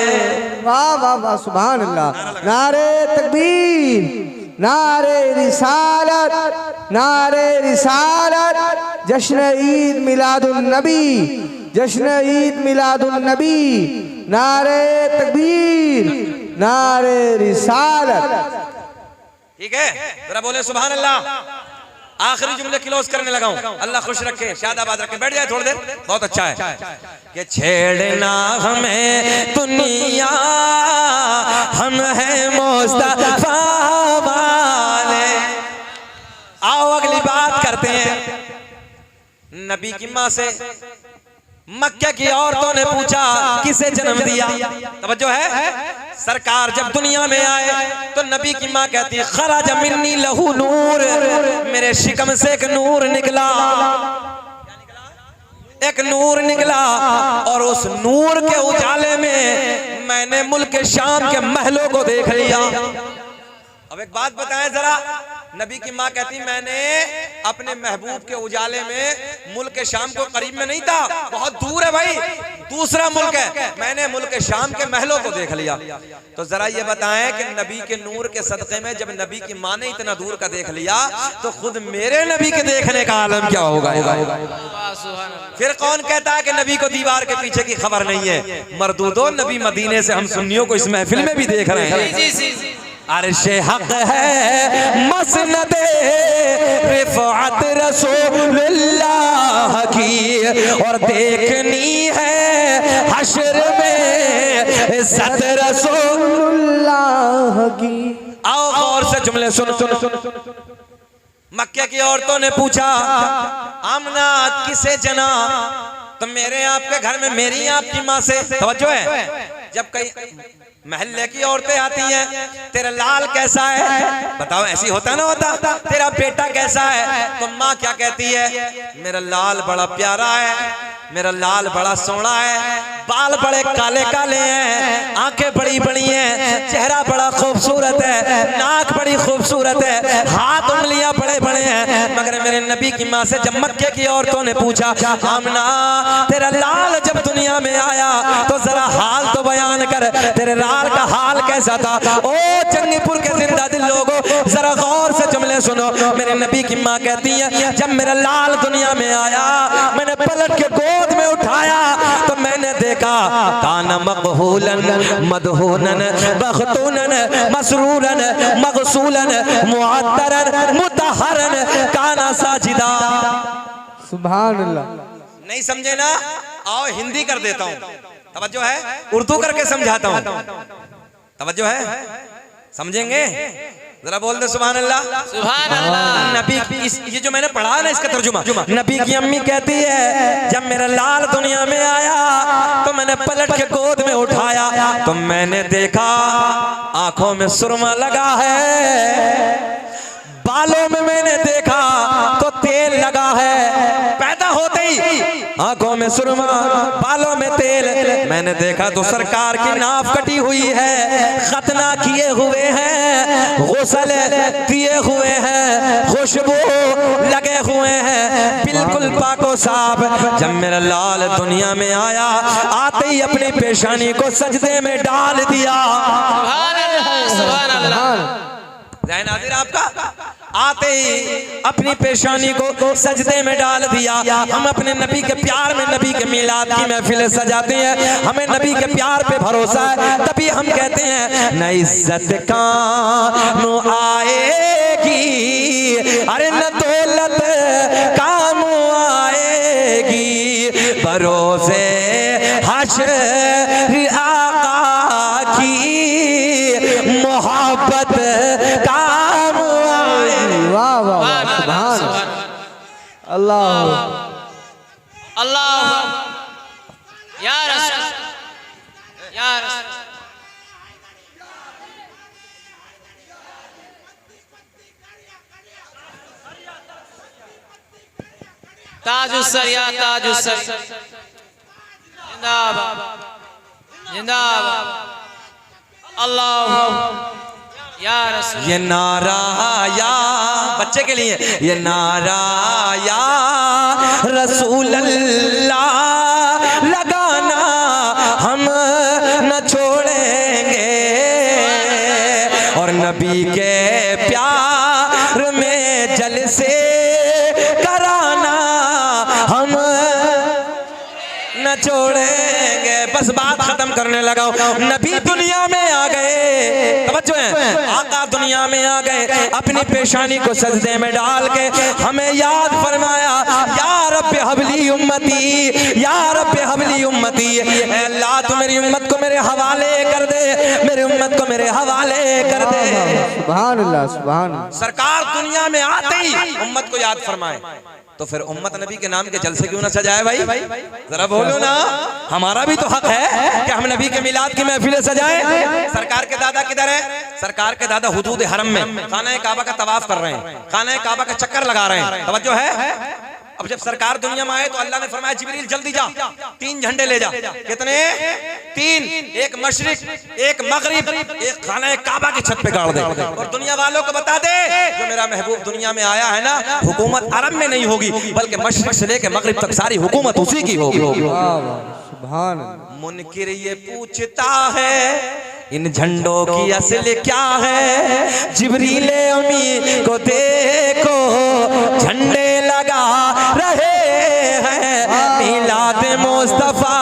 वाह वाह वाह, सुभान अल्लाह। नारे तकबीर, नारे रिसालत, नारे रिसालत, जश्न ईद मिलादुन नबी, जश्न ईद मिलादुन नबी, नारे तकबीर, नारे रिसालत। ठीक है, जरा बोले सुभान अल्लाह। आखिरी जुमले क्लोज करने लगा हूं, अल्लाह खुश रखे, शादाबाद रखे, बैठ जाए थोड़ी देर, बहुत अच्छा है। कि छेड़ना हमें दुनिया, हम हैं मुस्तफा वाले। आओ अगली बात करते हैं नबी की माँ से। मक्के की औरतों ने पूछा किसे जन्म दिया? तवज्जो है, सरकार जब दुनिया में आए तो नबी की माँ कहती खराज मिन्नी लहू नूर, मेरे शिकम से एक नूर निकला, एक नूर निकला, और उस नूर के उजाले में मैंने मुल्क शाम के महलों को देख लिया। अब एक बात बताएं जरा, नबी की माँ कहती मैंने अपने महबूब के उजाले में मुल्क शाम को, करीब में नहीं था, बहुत दूर है भाई, दूसरा मुल्क है, मैंने मुल्क शाम के महलों को देख लिया। तो जरा ये बताएं कि नबी के नूर के सदक़े में जब नबी की माँ ने इतना दूर का देख लिया तो खुद मेरे नबी के देखने का आलम क्या होगा? फिर कौन कहता है कि नबी को दीवार के पीछे की खबर नहीं है? मर्दूदो, नबी मदीने से हम सुन्नियों को इस महफिल में भी देख रहे हैं। अर्शे हक है मसनदे रिफ़अत रसूलुल्लाह की, और देखनी है हश्र में इज़्ज़त रसूलुल्लाह की। आओ गौर से जुमले सुनो। मक्के की औरतों ने पूछा आमना किसे जना? तो मेरे आपके घर में मेरी आपकी माँ से। तवज्जो है, जब कई महल्ले की औरतें आती हैं, तेरा लाल कैसा है? बताओ, ऐसी होता ना होता, तेरा बेटा कैसा है? तो माँ क्या कहती है? मेरा लाल बड़ा प्यारा है, मेरा लाल बड़ा सोना है, बाल बड़े काले काले हैं, आंखें बड़ी बड़ी हैं, चेहरा बड़ा खूबसूरत है, नाक बड़ी खूबसूरत है, हाथ उंगलियां बड़े बड़े हैं। मगर मेरे नबी की माँ से जब मक्के की औरतों ने पूछा आमना तेरा लाल जब दुनिया में आया तो जरा हाल तो बयान कर, तेरे लाल का हाल कैसा था? ओ जंगीपुर के जिंदा दिल लोगों, जरा गौर से जुमले सुनो। मेरे नबी की माँ कहती है जब मेरा लाल दुनिया में आया, मैंने पलट के गोद में उठाया तो मैंने देखा काना मक़हूलन मदहूनन बख्तूनन मसरूरन मगसूलन मुअत्तरन मुतहरन काना साजिदा। सुभान अल्लाह। नहीं समझे ना? आओ हिंदी कर देता हूँ, तवज्जो है, उर्दू करके समझाता हूँ, तवज्जो है, समझेंगे? जरा बोल दे सुभान अल्लाह। सुभान अल्लाह। नबी ये जो मैंने पढ़ा ना इसका तर्जुमा, नबी की अम्मी कहती है जब मेरा लाल दुनिया में आया तो मैंने पलट के गोद में उठाया तो मैंने देखा आंखों में सुरमा लगा है, बालों में मैंने देखा तो तेल लगा है, पैदा होते ही आंखों में सुरमा बालों में तेल, मैंने देखा तो सरकार की नाफ कटी हुई है, खतना किए हुए हैं, गुस्ल किए हुए हैं, खुशबू लगे हुए हैं, बिल्कुल पाको साफ। जब मेरा लाल दुनिया में आया आते ही अपनी पेशानी को सजदे में डाल दिया। सुभान अल्लाह। सुभान अल्लाह। नाज़िर आपका आते ही अपनी पेशानी को सजदे में डाल दिया। हम अपने नबी के प्यार में नबी के मिलाद की महफिलें सजाते हैं, हमें नबी के प्यार पे भरोसा है, तभी हम कहते हैं न इज्जत काम आएगी, अरे न दौलत काम आएगी, भरोसे हश्र आका की मोहब्बत काम आएगी। वाह वाह वाह, सुभान अल्लाह अल्लाह या रसूल या रसूल। ताजुस्सर या ताजुस्सर, जिंदाबाद जिंदाबाद। अल्लाह या रसूल। ये नारा या बच्चे के लिए, ये नारा या रसूल अल्लाह लगाना हम न छोड़ेंगे, और नबी के प्यार में जलसे कराना हम न छोड़ेंगे। बस बात खत्म करने लगा, नबी दुनिया में आ गए, तवज्जो है, आका दुनिया में आ गए, अपनी पेशानी को सजदे में डाल के हमें याद फरमाया, या रब्बे हबली उम्मती, या रब्बे हबली उम्मती, ऐ अल्लाह तू मेरी उम्मत को मेरे हवाले कर दे, मेरी उम्मत को मेरे हवाले कर दे। सुभान अल्लाह सुभान अल्लाह। सरकार दुनिया में आते ही उम्मत को याद फरमाए, तो फिर उम्मत नबी के नाम के जलसे क्यों ना सजाए भाई? जरा बोलो ना, हमारा भी तो हक है कि हम नबी के मिलाद की महफिलें सजाएं। सरकार के दादा किधर है? सरकार के दादा हुदूद हरम में खाना काबा का तवाफ कर रहे हैं, खाना काबा का चक्कर लगा रहे हैं, तवज्जो है। अब जब सरकार दुनिया में आए तो अल्लाह ने फरमाया जिब्रील जल्दी जा, 3 झंडे ले जा। कितने? 3, एक मशरिक, एक मगरिब, एक खाना काबा की छत पे गाड़ दे, और दुनिया वालों को बता दे जो मेरा महबूब दुनिया में आया है ना, हुकूमत अरब में नहीं होगी बल्कि मशरिक से लेके मगरिब तक सारी हुकूमत उसी की होगी। सुभान अल्लाह। मुनकिर ये पूछता है इन झंडों की असल क्या है, जिब्रील अमी को देखो झंडे लगा रहे हैं, मिलाद मुस्तफा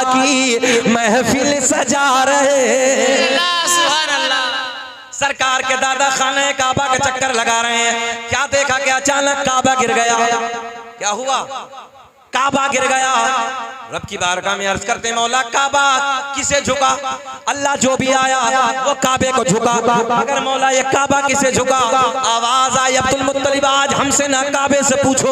की महफिल सजा रहे हैं। सुभान अल्लाह। सरकार के दादा खाने काबा का चक्कर लगा रहे हैं, क्या देखा कि अचानक काबा गिर गया। क्या हुआ? काबा गिर गया। रब की बारगाह में अर्ज करते मौला काबा किसे झुका? अल्लाह जो भी आया वो काबे को झुका, अगर मौला ये काबा किसे झुका? आवाज आई अब्दुल मुत्तलिब आज हमसे ना काबे से पूछो,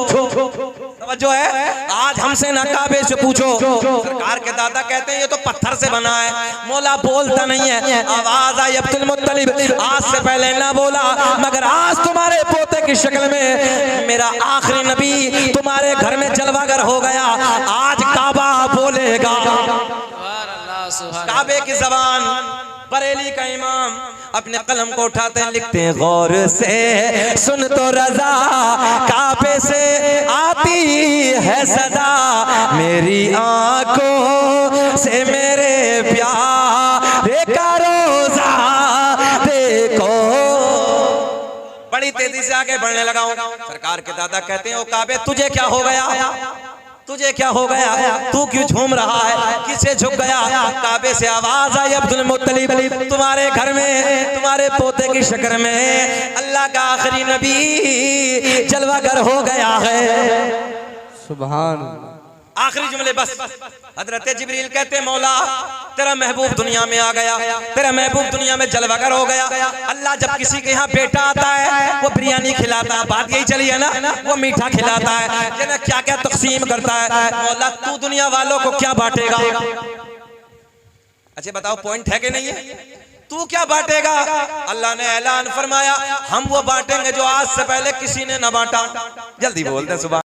जो है आज हमसे ना काबे से पूछो। सरकार के दादा कहते हैं ये तो पत्थर से बना है, मौला बोलता नहीं है। आवाज आई अब्दुल मुत्तलिब आज से पहले ना बोला, मगर आज तुम्हारे पोते की शक्ल में मेरा आखिरी नबी तुम्हारे घर में जलवागर हो गया, आज काबा बोलेगा। काबे की जबान बरेली का इमाम अपने कलम को उठाते हैं, लिखते हैं गौर से सुन तो रजा, काबे से आती है सदा, मेरी आंखों से मेरे प्यारे का रोजा देखो। बड़ी तेजी से आगे बढ़ने लगा हूं। सरकार के दादा कहते हैं ओ काबे तुझे क्या हो गया, तुझे क्या हो गया, तू क्यों झूम रहा है, किसे झुक गया? काबे से आवाज आई अब्दुल मुत्तलिब तुम्हारे घर में तुम्हारे पोते की शक्ल में अल्लाह का आखिरी नबी जलवागर हो गया है। सुभान आखिरी जुमले बस। हजरत जिब्रील कहते मौला तेरा महबूब दुनिया में आ गया, तेरा महबूब दुनिया में जलवागर हो गया। अल्लाह जब किसी के यहाँ बेटा आता है वो बिरयानी खिलाता है, बात यही चली है ना, वो मीठा खिलाता है, जिन्हें क्या क्या तकसीम करता है। मौला तू दुनिया वालों को क्या बांटेगा? अच्छा बताओ पॉइंट है कि नहीं है? तू क्या बांटेगा? अल्लाह ने ऐलान फरमाया हम वो बांटेंगे जो आज से पहले किसी ने न बांटा। जल्दी बोल दे सुभान।